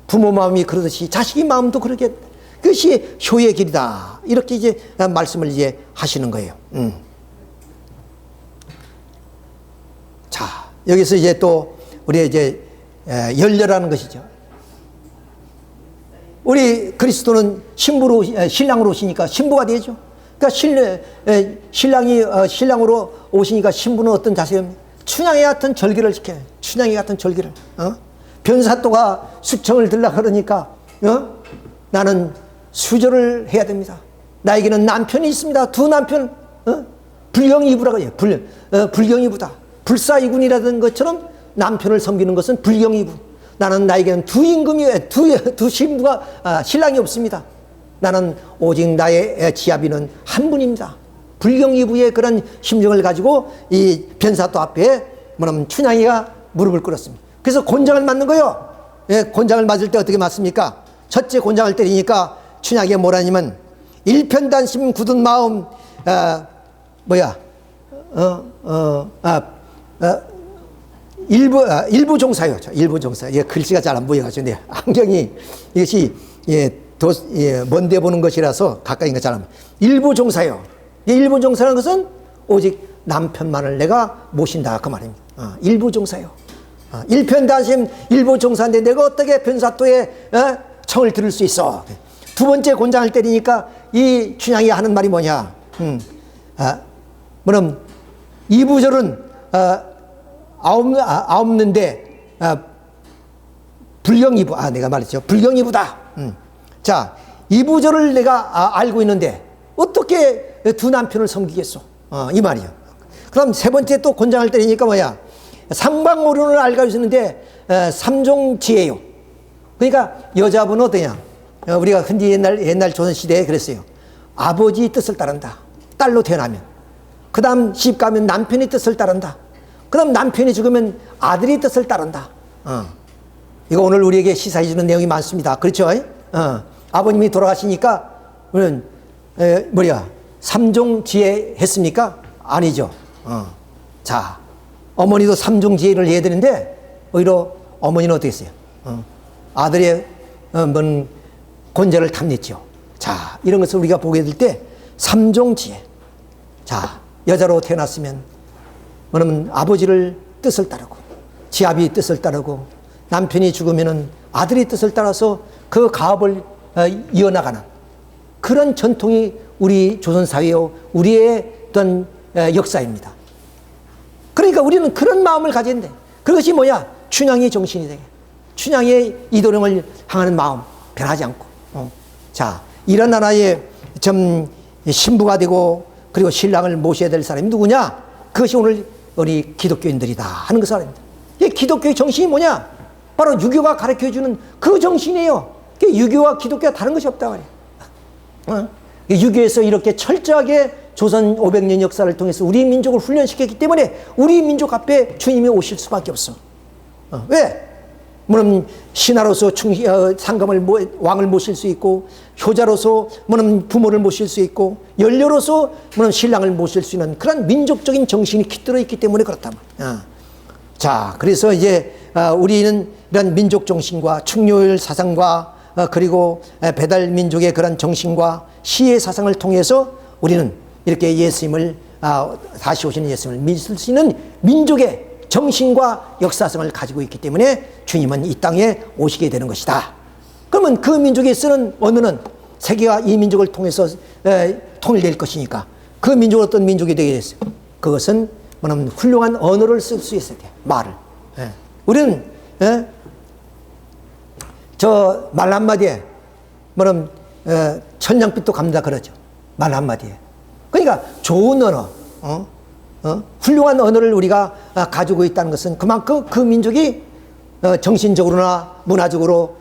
부모 마음이 그러듯이 자식의 마음도 그렇게, 그것이 효의 길이다. 이렇게 이제 말씀을 이제 하시는 거예요. 자, 여기서 이제 또 우리 이제 열려라는 것이죠. 우리 그리스도는 신랑으로 오시니까 신부가 되죠. 그러니까 신랑이 신랑으로 오시니까 신부는 어떤 자세입니까? 춘향이 같은 절기를 지켜요. 춘향이 같은 절기를. 변사또가 숙청을 들라 그러니까 나는 수절을 해야 됩니다. 나에게는 남편이 있습니다. 두 남편. 불경이부라고 해요. 불경이부다. 불사이군이라는 것처럼 남편을 섬기는 것은 불경이부. 나는 나에게는 두 임금이, 두 신부가, 신랑이 없습니다. 나는 오직 나의 지아비는 한 분입니다. 불경이부의 그런 심정을 가지고 이 변사또 앞에 뭐냐면 춘향이가 무릎을 꿇었습니다. 그래서 곤장을 맞는 거예요. 예, 곤장을 맞을 때 어떻게 맞습니까? 첫째 곤장을 때리니까 춘향이가 뭐라냐면 일편단심 굳은 마음 일부 종사요. 일부 종사. 예, 글씨가 잘 안 보여가지고 네, 안경이 이것이 먼데 보는 것이라서 가까이 가 잘 안 보여. 일부 종사요. 일부 종사라는 것은 오직 남편만을 내가 모신다 그 말입니다. 일부 종사요. 일편단심 일부 종사인데 내가 어떻게 변사또의 청을 들을 수 있어? 두 번째 곤장을 때리니까 이 춘향이 하는 말이 뭐냐? 뭐냐면 이부절은 아없는데 불경이부 내가 말했죠. 불경이부다. 자, 이부절을 내가 알고 있는데 어떻게 두 남편을 섬기겠소? 이 말이요. 그럼 세 번째 또 곤장을 때리니까 뭐야? 상방오륜을 알고 있었는데 삼종지혜요. 그러니까 여자분은 어떠냐? 우리가 흔히 옛날 조선시대에 그랬어요. 아버지 뜻을 따른다. 딸로 태어나면. 그 다음 시집 가면 남편의 뜻을 따른다. 그 다음 남편이 죽으면 아들의 뜻을 따른다. 이거 오늘 우리에게 시사해 주는 내용이 많습니다. 그렇죠? 아버님이 돌아가시니까 우리는 삼종지혜 했습니까? 아니죠. 자, 어머니도 삼종지혜를 해야 되는데 오히려 어머니는 어떻게 했어요? 아들의 권좌를 탐냈죠. 자, 이런 것을 우리가 보게 될 때 삼종지혜. 자, 여자로 태어났으면 뭐냐면 아버지를 뜻을 따르고 지아비 뜻을 따르고 남편이 죽으면은 아들의 뜻을 따라서 그 가업을 이어나가는 그런 전통이 우리 조선사회요 우리의 어떤 역사입니다. 그러니까 우리는 그런 마음을 가져야 돼. 그것이 뭐야? 춘향의 정신이 되게. 춘향의 이도령을 향하는 마음 변하지 않고. 자, 이런 나라의 좀 신부가 되고 그리고 신랑을 모셔야 될 사람이 누구냐? 그것이 오늘 우리 기독교인들이다 하는 것을 알아야 됩니다. 이 기독교의 정신이 뭐냐? 바로 유교가 가르쳐주는 그 정신이에요. 유교와 기독교가 다른 것이 없다 말이에요. 유교에서 이렇게 철저하게 조선 500년 역사를 통해서 우리 민족을 훈련시켰기 때문에 우리 민족 앞에 주님이 오실 수밖에 없어. 왜? 물론 신하로서 상검을 왕을 모실 수 있고 효자로서 물론 부모를 모실 수 있고 연료로서 물론 신랑을 모실 수 있는 그런 민족적인 정신이 깃들어 있기 때문에 그렇다. 자, 그래서 이제 우리는 이런 민족 정신과 충효율 사상과 그리고 배달 민족의 그런 정신과 시의 사상을 통해서 우리는 이렇게 예수님을 다시 오시는 예수님을 믿을 수 있는 민족의 정신과 역사성을 가지고 있기 때문에 주님은 이 땅에 오시게 되는 것이다. 그러면 그 민족에 쓰는 언어는 세계가 이 민족을 통해서 통일될 것이니까 그 민족은 어떤 민족이 되게 됐어요? 그것은 뭐냐면 훌륭한 언어를 쓸 수 있어야 돼. 말을. 우리는 저 말 한마디에 뭐냐면 천냥빚도 갚는다 그러죠. 말 한마디에. 그러니까 좋은 언어, 훌륭한 언어를 우리가 가지고 있다는 것은 그만큼 그 민족이 정신적으로나 문화적으로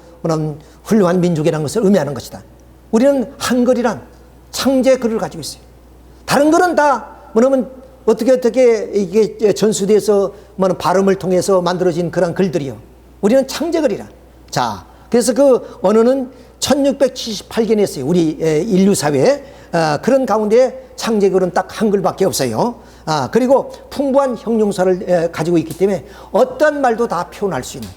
훌륭한 민족이라는 것을 의미하는 것이다. 우리는 한글이란 창제 글을 가지고 있어요. 다른 글은 다 뭐냐면 어떻게 이게 전수돼서 발음을 통해서 만들어진 그런 글들이요. 우리는 창제글이라. 자, 그래서 그 언어는 1678개 냈어요. 우리 인류 사회에. 그런 가운데 창제글은 딱 한글밖에 없어요. 그리고 풍부한 형용사를 가지고 있기 때문에 어떤 말도 다 표현할 수 있는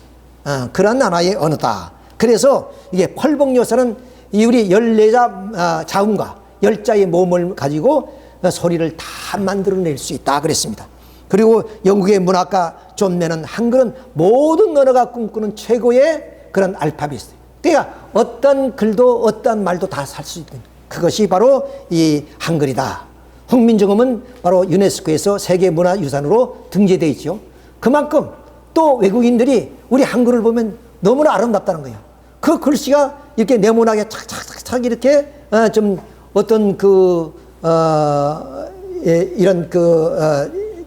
그런 하나의 언어다. 그래서 이게 펄벅여사는 우리 14자 자음과 10자의 몸을 가지고 소리를 다 만들어낼 수 있다 그랬습니다. 그리고 영국의 문학가 존 맨은 한글은 모든 언어가 꿈꾸는 최고의 그런 알파벳이에요. 그러니까 어떤 글도 어떤 말도 다 살 수 있는 그것이 바로 이 한글이다. 훈민정음은 바로 유네스코에서 세계문화유산으로 등재되어 있죠. 그만큼 또 외국인들이 우리 한글을 보면 너무나 아름답다는 거예요. 그 글씨가 이렇게 네모나게 착착착착 이렇게 좀 어떤 이런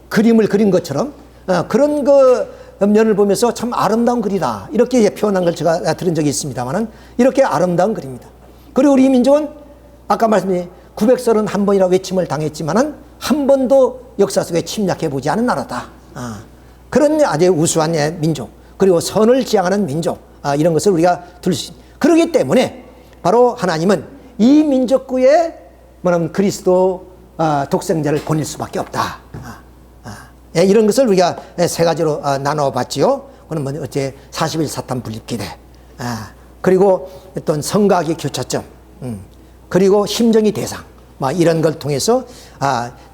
그림을 그린 것처럼 그런 면을 보면서 참 아름다운 글이다. 이렇게 표현한 걸 제가 들은 적이 있습니다만은 이렇게 아름다운 글입니다. 그리고 우리 민족은 아까 말씀드린 931번이라고 외침을 당했지만은 한 번도 역사 속에 침략해 보지 않은 나라다. 그런 아주 우수한 민족, 그리고 선을 지향하는 민족, 이런 것을 우리가 들 수 있습니다. 그렇기 때문에 바로 하나님은 이 민족구에 뭐냐면 그리스도 독생자를 보낼 수밖에 없다. 이런 것을 우리가 세 가지로 나눠봤지요. 그러면 어째 40일 사탄 분립기대, 그리고 어떤 성각의 교차점, 그리고 심정의 대상, 이런 걸 통해서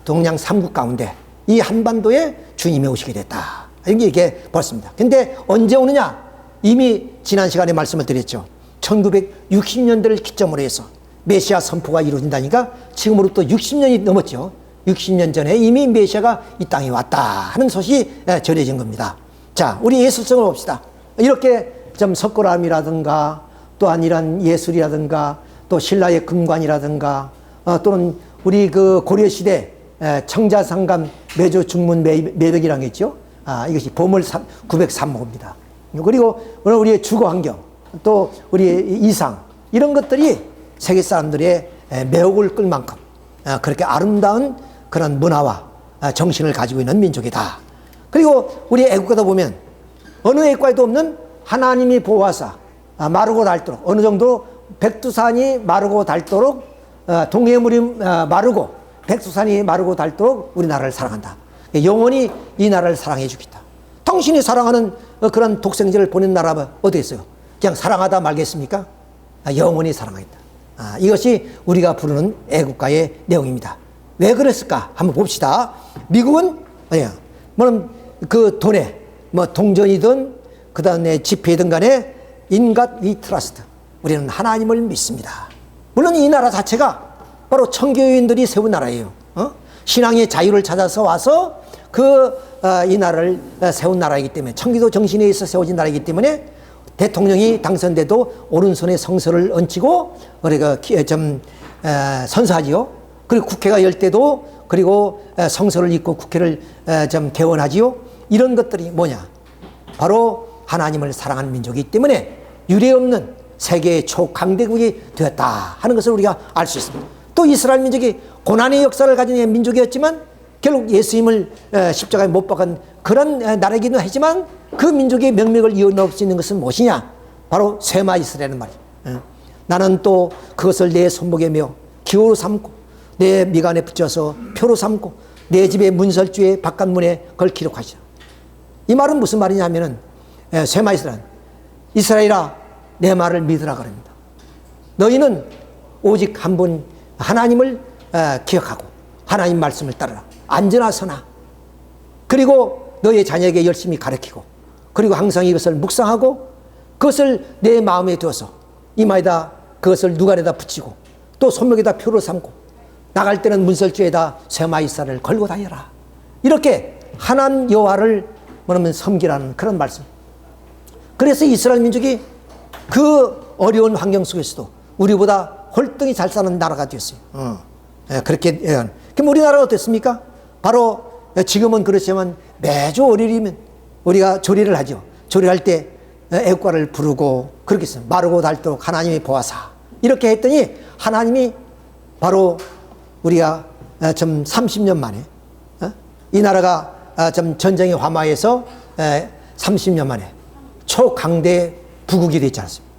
동양 삼국 가운데 이 한반도에 주님이 오시게 됐다. 이렇게 봤습니다. 근데 언제 오느냐? 이미 지난 시간에 말씀을 드렸죠. 1960년대를 기점으로 해서 메시아 선포가 이루어진다니까 지금으로부터 60년이 넘었죠. 60년 전에 이미 메시아가 이 땅에 왔다 하는 소식이 전해진 겁니다. 자, 우리 예술성을 봅시다. 이렇게 좀 석고람이라든가 또한 이런 예술이라든가 또 신라의 금관이라든가 또는 우리 그 고려시대 청자상감 매조 중문 매벽이라는 게 있죠. 이것이 보물 903호입니다. 그리고 오늘 우리의 주거 환경, 또 우리의 이상, 이런 것들이 세계 사람들의 매혹을 끌 만큼 그렇게 아름다운 그런 문화와 정신을 가지고 있는 민족이다. 그리고 우리 애국가도 보면 어느 애국가에도 없는 하나님이 보호하사 마르고 닳도록, 어느 정도 백두산이 마르고 닳도록, 동해물이 마르고 백두산이 마르고 닳도록 우리나라를 사랑한다. 영원히 이 나라를 사랑해 주겠다. 당신이 사랑하는 그런 독생자를 보낸 나라가 어디 있어요? 그냥 사랑하다 말겠습니까? 영원히 사랑하겠다. 이것이 우리가 부르는 애국가의 내용입니다. 왜 그랬을까? 한번 봅시다. 미국은 물론 그 돈에 동전이든 그 다음에 지폐든 간에 In God we trust. 우리는 하나님을 믿습니다. 물론 이 나라 자체가 바로 청교인들이 세운 나라예요. 신앙의 자유를 찾아서 와서 이 나라를 세운 나라이기 때문에, 청기도 정신에 있어 세워진 나라이기 때문에 대통령이 당선돼도 오른손에 성서를 얹히고 우리가 좀 선사하지요. 그리고 국회가 열 때도 그리고 성서를 읽고 국회를 좀 개원하지요. 이런 것들이 뭐냐? 바로 하나님을 사랑하는 민족이기 때문에 유례없는 세계의 초강대국이 되었다 하는 것을 우리가 알 수 있습니다. 또 이스라엘 민족이 고난의 역사를 가진 민족이었지만 결국 예수님을 십자가에 못 박은 그런 나라이기도 하지만 그 민족의 명맥을 이어놓을 수 있는 것은 무엇이냐? 바로 쇠마 이스라엘은 말이에요. 나는 또 그것을 내 손목에 메어 기호로 삼고 내 미간에 붙여서 표로 삼고 내 집의 문설주의 바깥문에 그걸 기록하시라. 이 말은 무슨 말이냐 하면은 쇠마 이스라엘아 내 말을 믿으라 그럽니다. 너희는 오직 한 분 하나님을 기억하고 하나님 말씀을 따르라. 앉으나 서나, 그리고 너의 자녀에게 열심히 가르치고, 그리고 항상 이것을 묵상하고 그것을 내 마음에 두어서 이마에다 그것을 누간에다 붙이고 또 손목에다 표로 삼고 나갈 때는 문설주에다 쇠마 이스라엘을 걸고 다녀라. 이렇게 하나님 여호와를 뭐냐면 섬기라는 그런 말씀. 그래서 이스라엘 민족이 그 어려운 환경 속에서도 우리보다 홀등히 잘 사는 나라가 되었어요. 그렇게. 그럼 우리나라가 어땠습니까? 바로 지금은 그렇지만 매주 월요일이면 우리가 조리를 하죠. 조리할 때 애국가를 부르고 그렇게 했어요. 마르고 닳도록 하나님이 보아사. 이렇게 했더니 하나님이 바로 우리가 좀 30년 만에 이 나라가 좀 전쟁의 화마에서 30년 만에 초강대 부국이 됐지 않습니까?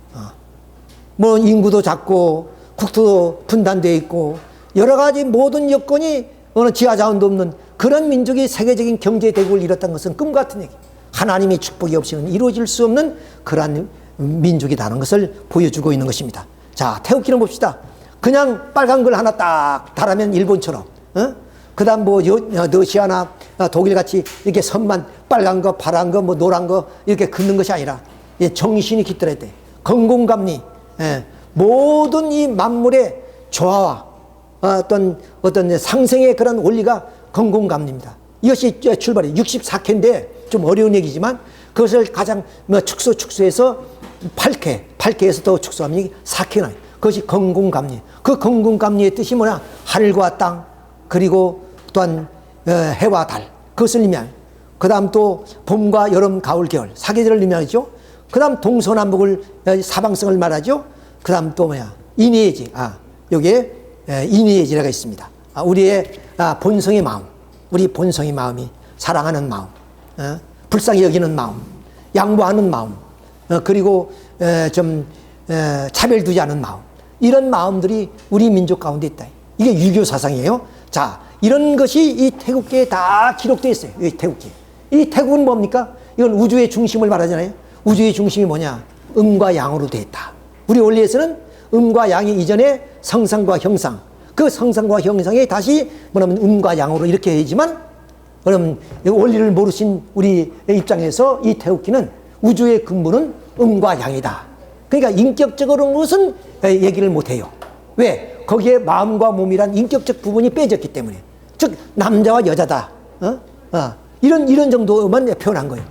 뭐 인구도 작고 국토도 분단되어 있고 여러 가지 모든 여건이 어느 지하 자원도 없는 그런 민족이 세계적인 경제 대국을 이뤘다는 것은 꿈 같은 얘기. 하나님의 축복이 없이는 이루어질 수 없는 그러한 민족이라는 것을 보여주고 있는 것입니다. 자, 태극기를 봅시다. 그냥 빨간 걸 하나 딱 달하면 일본처럼, 그 다음 뭐 러시아나 독일 같이 이렇게 선만 빨간 거, 파란 거, 뭐 노란 거 이렇게 긋는 것이 아니라 정신이 깃들어야 돼. 건공감리, 모든 이 만물의 조화와 어떤 상생의 그런 원리가 건공감리입니다. 이것이 출발이 64쾌인데 좀 어려운 얘기지만 그것을 가장 축소해서 8쾌에서 더 축소하면 4쾌나. 그것이 건공감리. 그 건공감리의 뜻이 뭐냐? 하늘과 땅, 그리고 또한 해와 달, 그것을 의미합니다. 그 다음 또 봄과 여름, 가을, 겨울, 사계절을 의미하죠. 그 다음 동서남북을, 사방성을 말하죠. 그 다음 또 뭐야? 인해지. 여기에 인위의 지혜가 있습니다. 우리의 본성의 마음, 우리 본성의 마음이 사랑하는 마음, 불쌍히 여기는 마음, 양보하는 마음, 그리고 좀 차별두지 않은 마음, 이런 마음들이 우리 민족 가운데 있다. 이게 유교 사상이에요. 자, 이런 것이 이 태국계에 다 기록되어 있어요. 이 태국계. 이 태국은 뭡니까? 이건 우주의 중심을 말하잖아요. 우주의 중심이 뭐냐? 음과 양으로 되어 있다. 우리 원리에서는 음과 양이 이전에 성상과 형상, 그 성상과 형상이 다시 뭐냐면 음과 양으로 이렇게 되지만, 그럼 원리를 모르신 우리 입장에서 이 태국기는 우주의 근본은 음과 양이다. 그러니까 인격적으로 무슨 얘기를 못해요. 왜? 거기에 마음과 몸이란 인격적 부분이 빼졌기 때문에. 즉 남자와 여자다. 이런 정도만 표현한 거예요.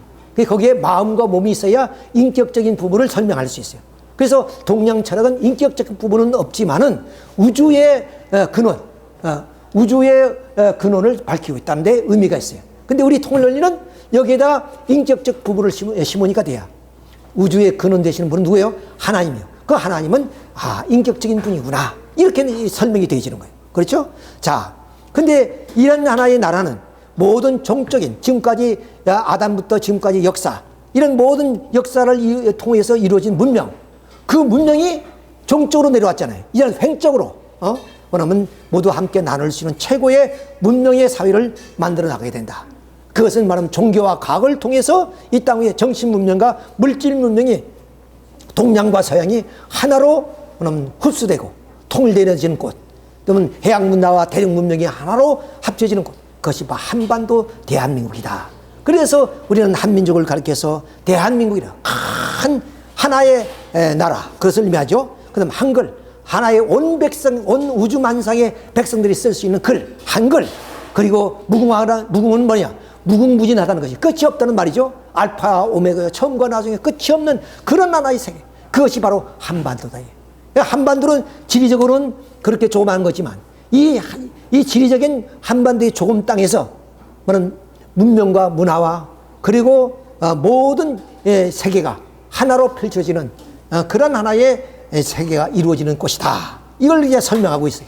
거기에 마음과 몸이 있어야 인격적인 부분을 설명할 수 있어요. 그래서 동양 철학은 인격적 부분은 없지만은 우주의 근원, 우주의 근원을 밝히고 있다는 데 의미가 있어요. 근데 우리 통일론리는 여기에다 인격적 부분을 심으니까 돼야. 우주의 근원 되시는 분은 누구예요? 하나님이요. 그 하나님은 인격적인 분이구나. 이렇게 설명이 되어지는 거예요. 그렇죠? 자, 근데 이런 하나의 나라는 모든 종적인, 지금까지 아담부터 지금까지 역사, 이런 모든 역사를 통해서 이루어진 문명, 그 문명이 종적으로 내려왔잖아요. 이런 횡적으로, 그러면 모두 함께 나눌 수 있는 최고의 문명의 사회를 만들어 나가게 된다. 그것은 말하면 종교와 과학을 통해서 이 땅 위에 정신 문명과 물질 문명이 동양과 서양이 하나로 흡수되고 통일되어지는 곳, 또는 해양 문화와 대륙 문명이 하나로 합쳐지는 곳, 그것이 한반도 대한민국이다. 그래서 우리는 한민족을 가리켜서 대한민국이라 하나의 나라, 그것을 의미하죠. 그 다음 한글, 하나의 온 백성, 온 우주 만상의 백성들이 쓸 수 있는 글, 한글. 그리고 무궁은 뭐냐? 무궁무진하다는 것이 끝이 없다는 말이죠. 알파 오메가, 처음과 나중에 끝이 없는 그런 하나의 세계, 그것이 바로 한반도다. 한반도는 지리적으로는 그렇게 조그마한 거지만 이 지리적인 한반도의 조금 땅에서 문명과 문화와 그리고 모든 세계가 하나로 펼쳐지는 그런 하나의 세계가 이루어지는 곳이다. 이걸 이제 설명하고 있어요.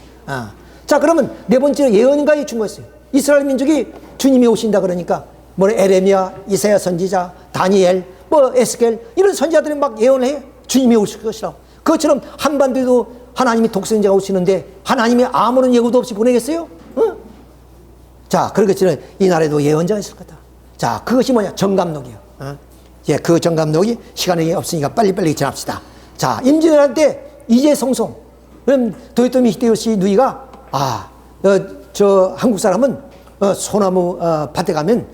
자, 그러면 네 번째로 예언가에 중요했어요. 이스라엘 민족이 주님이 오신다 그러니까 에레미야, 이사야 선지자, 다니엘, 에스겔 이런 선지자들이 막 예언을 해요. 주님이 오실 것이라고. 그것처럼 한반도에도 하나님이 독생자가 오시는데 하나님이 아무런 예고도 없이 보내겠어요? 자, 그렇겠지만 이 나라에도 예언자가 있을 거다. 자, 그것이 뭐냐? 정감록이에요. 그 정감록이 시간이 없으니까 빨리빨리 전합시다. 자, 임진왜란 때 이재성송, 그럼 도요토미 히데요시 누이가 저 한국 사람은 소나무 밭에 가면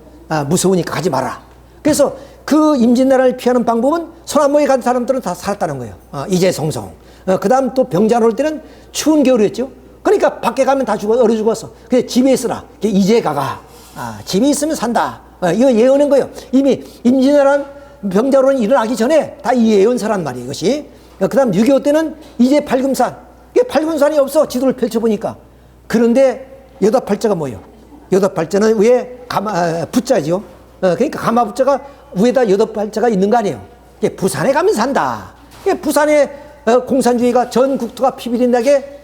무서우니까 가지 마라. 그래서 그 임진왜란을 피하는 방법은 소나무에 간 사람들은 다 살았다는 거예요. 이재성송. 그 다음 또 병자 올 때는 추운 겨울이었죠. 그러니까 밖에 가면 다 얼어 죽었어. 그래서 집에 있으라. 이재가가 집에 있으면 산다. 이거 예언한 거예요. 이미 임진왜란 병자로는 일어나기 전에 다 이 예언서란 말이에요. 이것이. 그 다음 6.25 때는 이제 팔금산. 이게 팔금산이 없어. 지도를 펼쳐보니까. 그런데 여덟팔자가 뭐예요? 여덟팔자는 위에 부자죠. 그러니까 가마부자가 위에다 여덟팔자가 있는 거 아니에요. 부산에 가면 산다. 부산에 공산주의가 전 국토가 피비린하게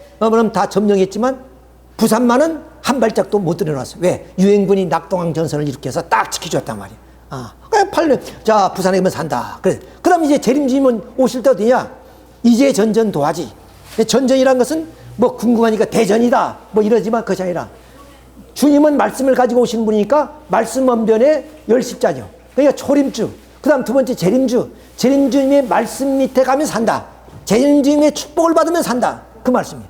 다 점령했지만 부산만은 한 발짝도 못 들여놨어요. 왜? 유엔군이 낙동강 전선을 일으켜서 딱 지켜줬단 말이에요. 자, 부산에 가면 산다. 그래. 그 다음 이제 재림주님은 오실 때 어디냐? 이제 전전 도하지. 전전이란 것은 궁금하니까 대전이다. 이러지만 그것이 아니라 주님은 말씀을 가지고 오신 분이니까 말씀 언변의 열십자죠. 그러니까 초림주. 그 다음 두 번째 재림주. 재림주님의 말씀 밑에 가면 산다. 재림주님의 축복을 받으면 산다. 그 말씀이에요.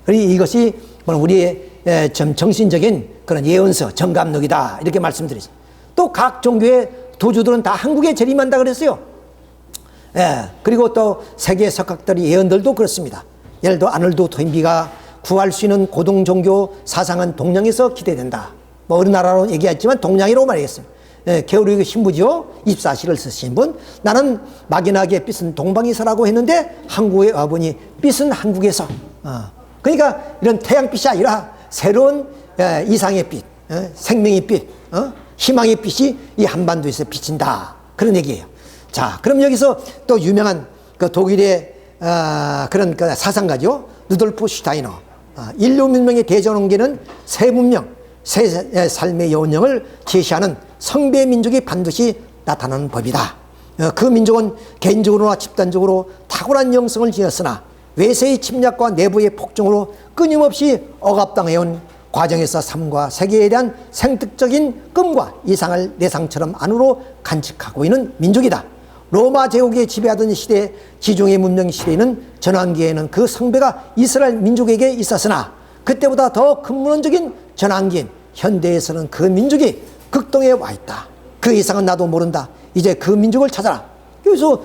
그리고 이것이 우리의 정신적인 그런 예언서, 정감록이다. 이렇게 말씀드리죠. 또 각 종교의 도주들은 다 한국에 재림한다 그랬어요. 그리고 또 세계 석학들의 예언들도 그렇습니다. 예를 들어 아놀드 토인비가 구할 수 있는 고등 종교 사상은 동양에서 기대된다. 우리나라로 얘기했지만 동양이라고 말했어요. 게오르기 신부죠. 24시를 쓰신 분. 나는 막연하게 빛은 동방에서라고 했는데 한국에 와보니 빛은 한국에서. 그러니까 이런 태양빛이 아니라 새로운 이상의 빛, 생명의 빛, 희망의 빛이 이 한반도에서 비친다. 그런 얘기예요. 자, 그럼 여기서 또 유명한 그 독일의 그런 그 사상가죠. 루돌프 슈타이너. 인류 문명의 대전환계는 새 문명, 새 삶의 여운형을 제시하는 성배 민족이 반드시 나타나는 법이다. 그 민족은 개인적으로나 집단적으로 탁월한 영성을 지녔으나 외세의 침략과 내부의 폭정으로 끊임없이 억압당해온 과정에서 삶과 세계에 대한 생특적인 꿈과 이상을 내상처럼 안으로 간직하고 있는 민족이다. 로마 제국에 지배하던 시대, 지중해 문명 시대에는 전환기에는 그 성배가 이스라엘 민족에게 있었으나 그때보다 더 근본적인 전환기인 현대에서는 그 민족이 극동에 와 있다. 그 이상은 나도 모른다. 이제 그 민족을 찾아라. 그래서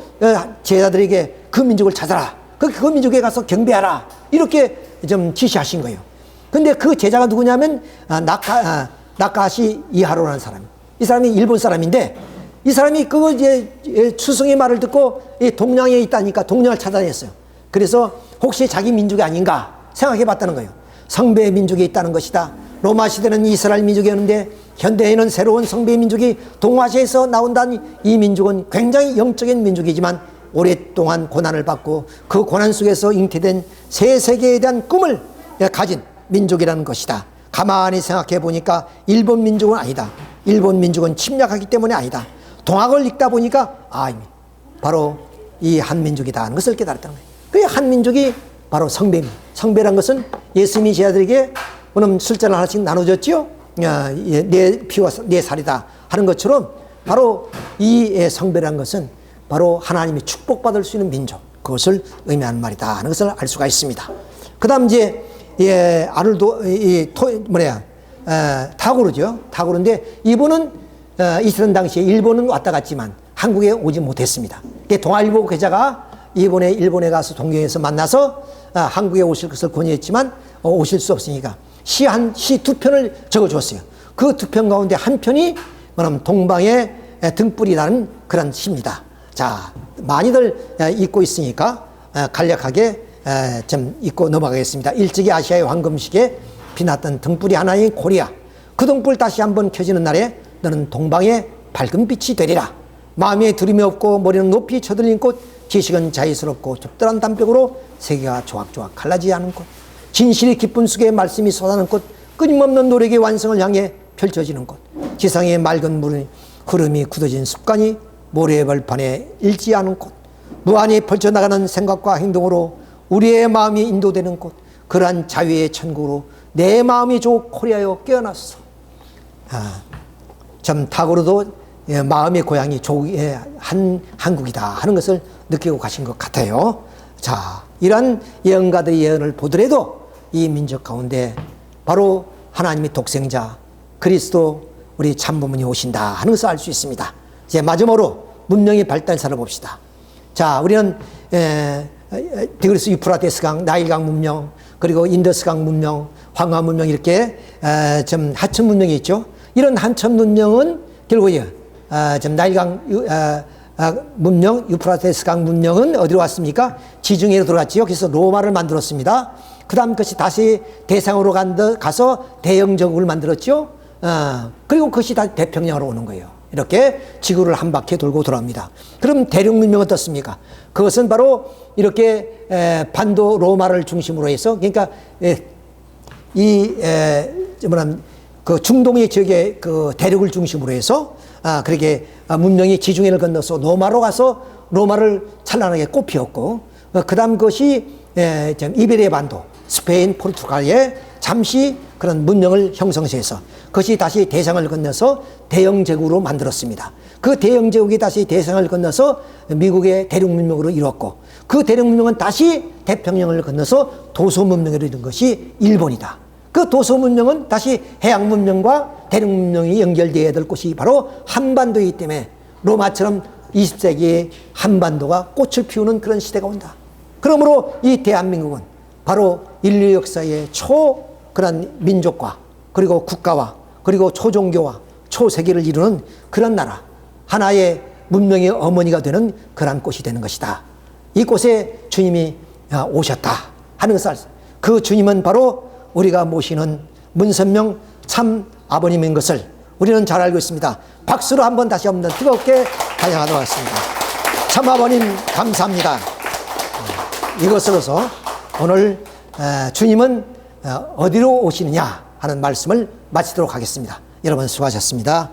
제자들에게 그 민족을 찾아라. 그 민족에 가서 경배하라. 이렇게 좀 지시하신 거예요. 근데 그 제자가 누구냐면 나카시 이하로라는 사람. 이 사람이 일본 사람인데 이 사람이 그거 이제 추승의 말을 듣고 동양에 있다니까 동양을 찾아냈어요. 그래서 혹시 자기 민족이 아닌가 생각해 봤다는 거예요. 성배 민족이 있다는 것이다. 로마 시대는 이스라엘 민족이었는데 현대에는 새로운 성배 민족이 동아시아에서 나온다는 이 민족은 굉장히 영적인 민족이지만 오랫동안 고난을 받고 그 고난 속에서 잉태된 새 세계에 대한 꿈을 가진 민족이라는 것이다. 가만히 생각해 보니까 일본 민족은 아니다. 일본 민족은 침략하기 때문에 아니다. 동학을 읽다 보니까 바로 이 한민족이다 하는 것을 깨달았다는 거예요. 그 한민족이 바로 성배입니다. 성배란 것은 예수님이 제자들에게 오늘 술잔을 하나씩 나눠줬지요. 내 피와 내 살이다 하는 것처럼 바로 이 성배란 것은 바로 하나님이 축복받을 수 있는 민족, 그것을 의미하는 말이다 하는 것을 알 수가 있습니다. 그 다음 이제 타고르죠. 타고르인데 이분은 있었던 당시에 일본은 왔다 갔지만 한국에 오지 못했습니다. 동아일보 기자가 이번에 일본에 가서 동경에서 만나서 한국에 오실 것을 권유했지만 오실 수 없으니까 시 두 편을 적어줬어요. 그 두 편 가운데 한 편이 동방의 등불이라는 그런 시입니다. 자, 많이들 읽고 있으니까 간략하게 좀 읽고 넘어가겠습니다. 일찍이 아시아의 황금시계 빛났던 등불이 하나인 코리아. 그 등불 다시 한번 켜지는 날에 너는 동방의 밝은 빛이 되리라. 마음에 두림이 없고 머리는 높이 쳐들린 꽃, 지식은 자유스럽고 적절한 담백으로 세계가 조각조각 갈라지지 않은 꽃, 진실이 기쁨 속에 말씀이 쏟아나는 꽃, 끊임없는 노력의 완성을 향해 펼쳐지는 꽃, 지상의 맑은 물은 흐름이 굳어진 습관이 모래의 벌판에 일지 않은 꽃, 무한히 펼쳐나가는 생각과 행동으로 우리의 마음이 인도되는 곳, 그러한 자유의 천국으로 내 마음이 조 코리아여 깨어났어. 참 타고르도 마음의 고향이 조의 한국이다 하는 것을 느끼고 가신 것 같아요. 자, 이러한 예언가들의 예언을 보더라도 이 민족 가운데 바로 하나님의 독생자 그리스도 우리 참부모님이 오신다 하는 것을 알 수 있습니다. 이제 마지막으로 문명의 발달사를 봅시다. 자, 우리는 디그리스 유프라테스강, 나일강 문명, 그리고 인더스강 문명, 황하 문명 이렇게 좀 하천 문명이 있죠. 이런 하천 문명은 결국 좀 나일강 문명, 유프라테스강 문명은 어디로 왔습니까? 지중해로 들어갔지요. 그래서 로마를 만들었습니다. 그 다음 그것이 다시 대상으로 가서 대영제국을 만들었죠. 그리고 그것이 다 태평양으로 오는 거예요. 이렇게 지구를 한 바퀴 돌고 돌아옵니다. 그럼 대륙 문명은 어떻습니까? 그것은 바로 이렇게 반도 로마를 중심으로 해서, 그러니까 그 중동의 지역의 그 대륙을 중심으로 해서 그렇게 문명이 지중해를 건너서 로마로 가서 로마를 찬란하게 꽃피웠고, 그 다음 것이 이베리아 반도, 스페인, 포르투갈에 잠시 그런 문명을 형성해서 그것이 다시 대상을 건너서 대영제국으로 만들었습니다. 그 대영제국이 다시 대상을 건너서 미국의 대륙문명으로 이뤘고, 그 대륙문명은 다시 태평양을 건너서 도소문명으로 이룬 것이 일본이다. 그 도소문명은 다시 해양문명과 대륙문명이 연결되어야 될 곳이 바로 한반도이기 때문에 로마처럼 20세기에 한반도가 꽃을 피우는 그런 시대가 온다. 그러므로 이 대한민국은 바로 인류 역사의 그런 민족과 그리고 국가와 그리고 초종교와 초세계를 이루는 그런 나라, 하나의 문명의 어머니가 되는 그런 곳이 되는 것이다. 이곳에 주님이 오셨다 하는 것을, 그 주님은 바로 우리가 모시는 문선명 참 아버님인 것을 우리는 잘 알고 있습니다. 박수로 한번 다시 한번 뜨겁게 환영하도록 하겠습니다. 참 아버님 감사합니다. 이것으로서 오늘 주님은 어디로 오시느냐 하는 말씀을 마치도록 하겠습니다. 여러분 수고하셨습니다.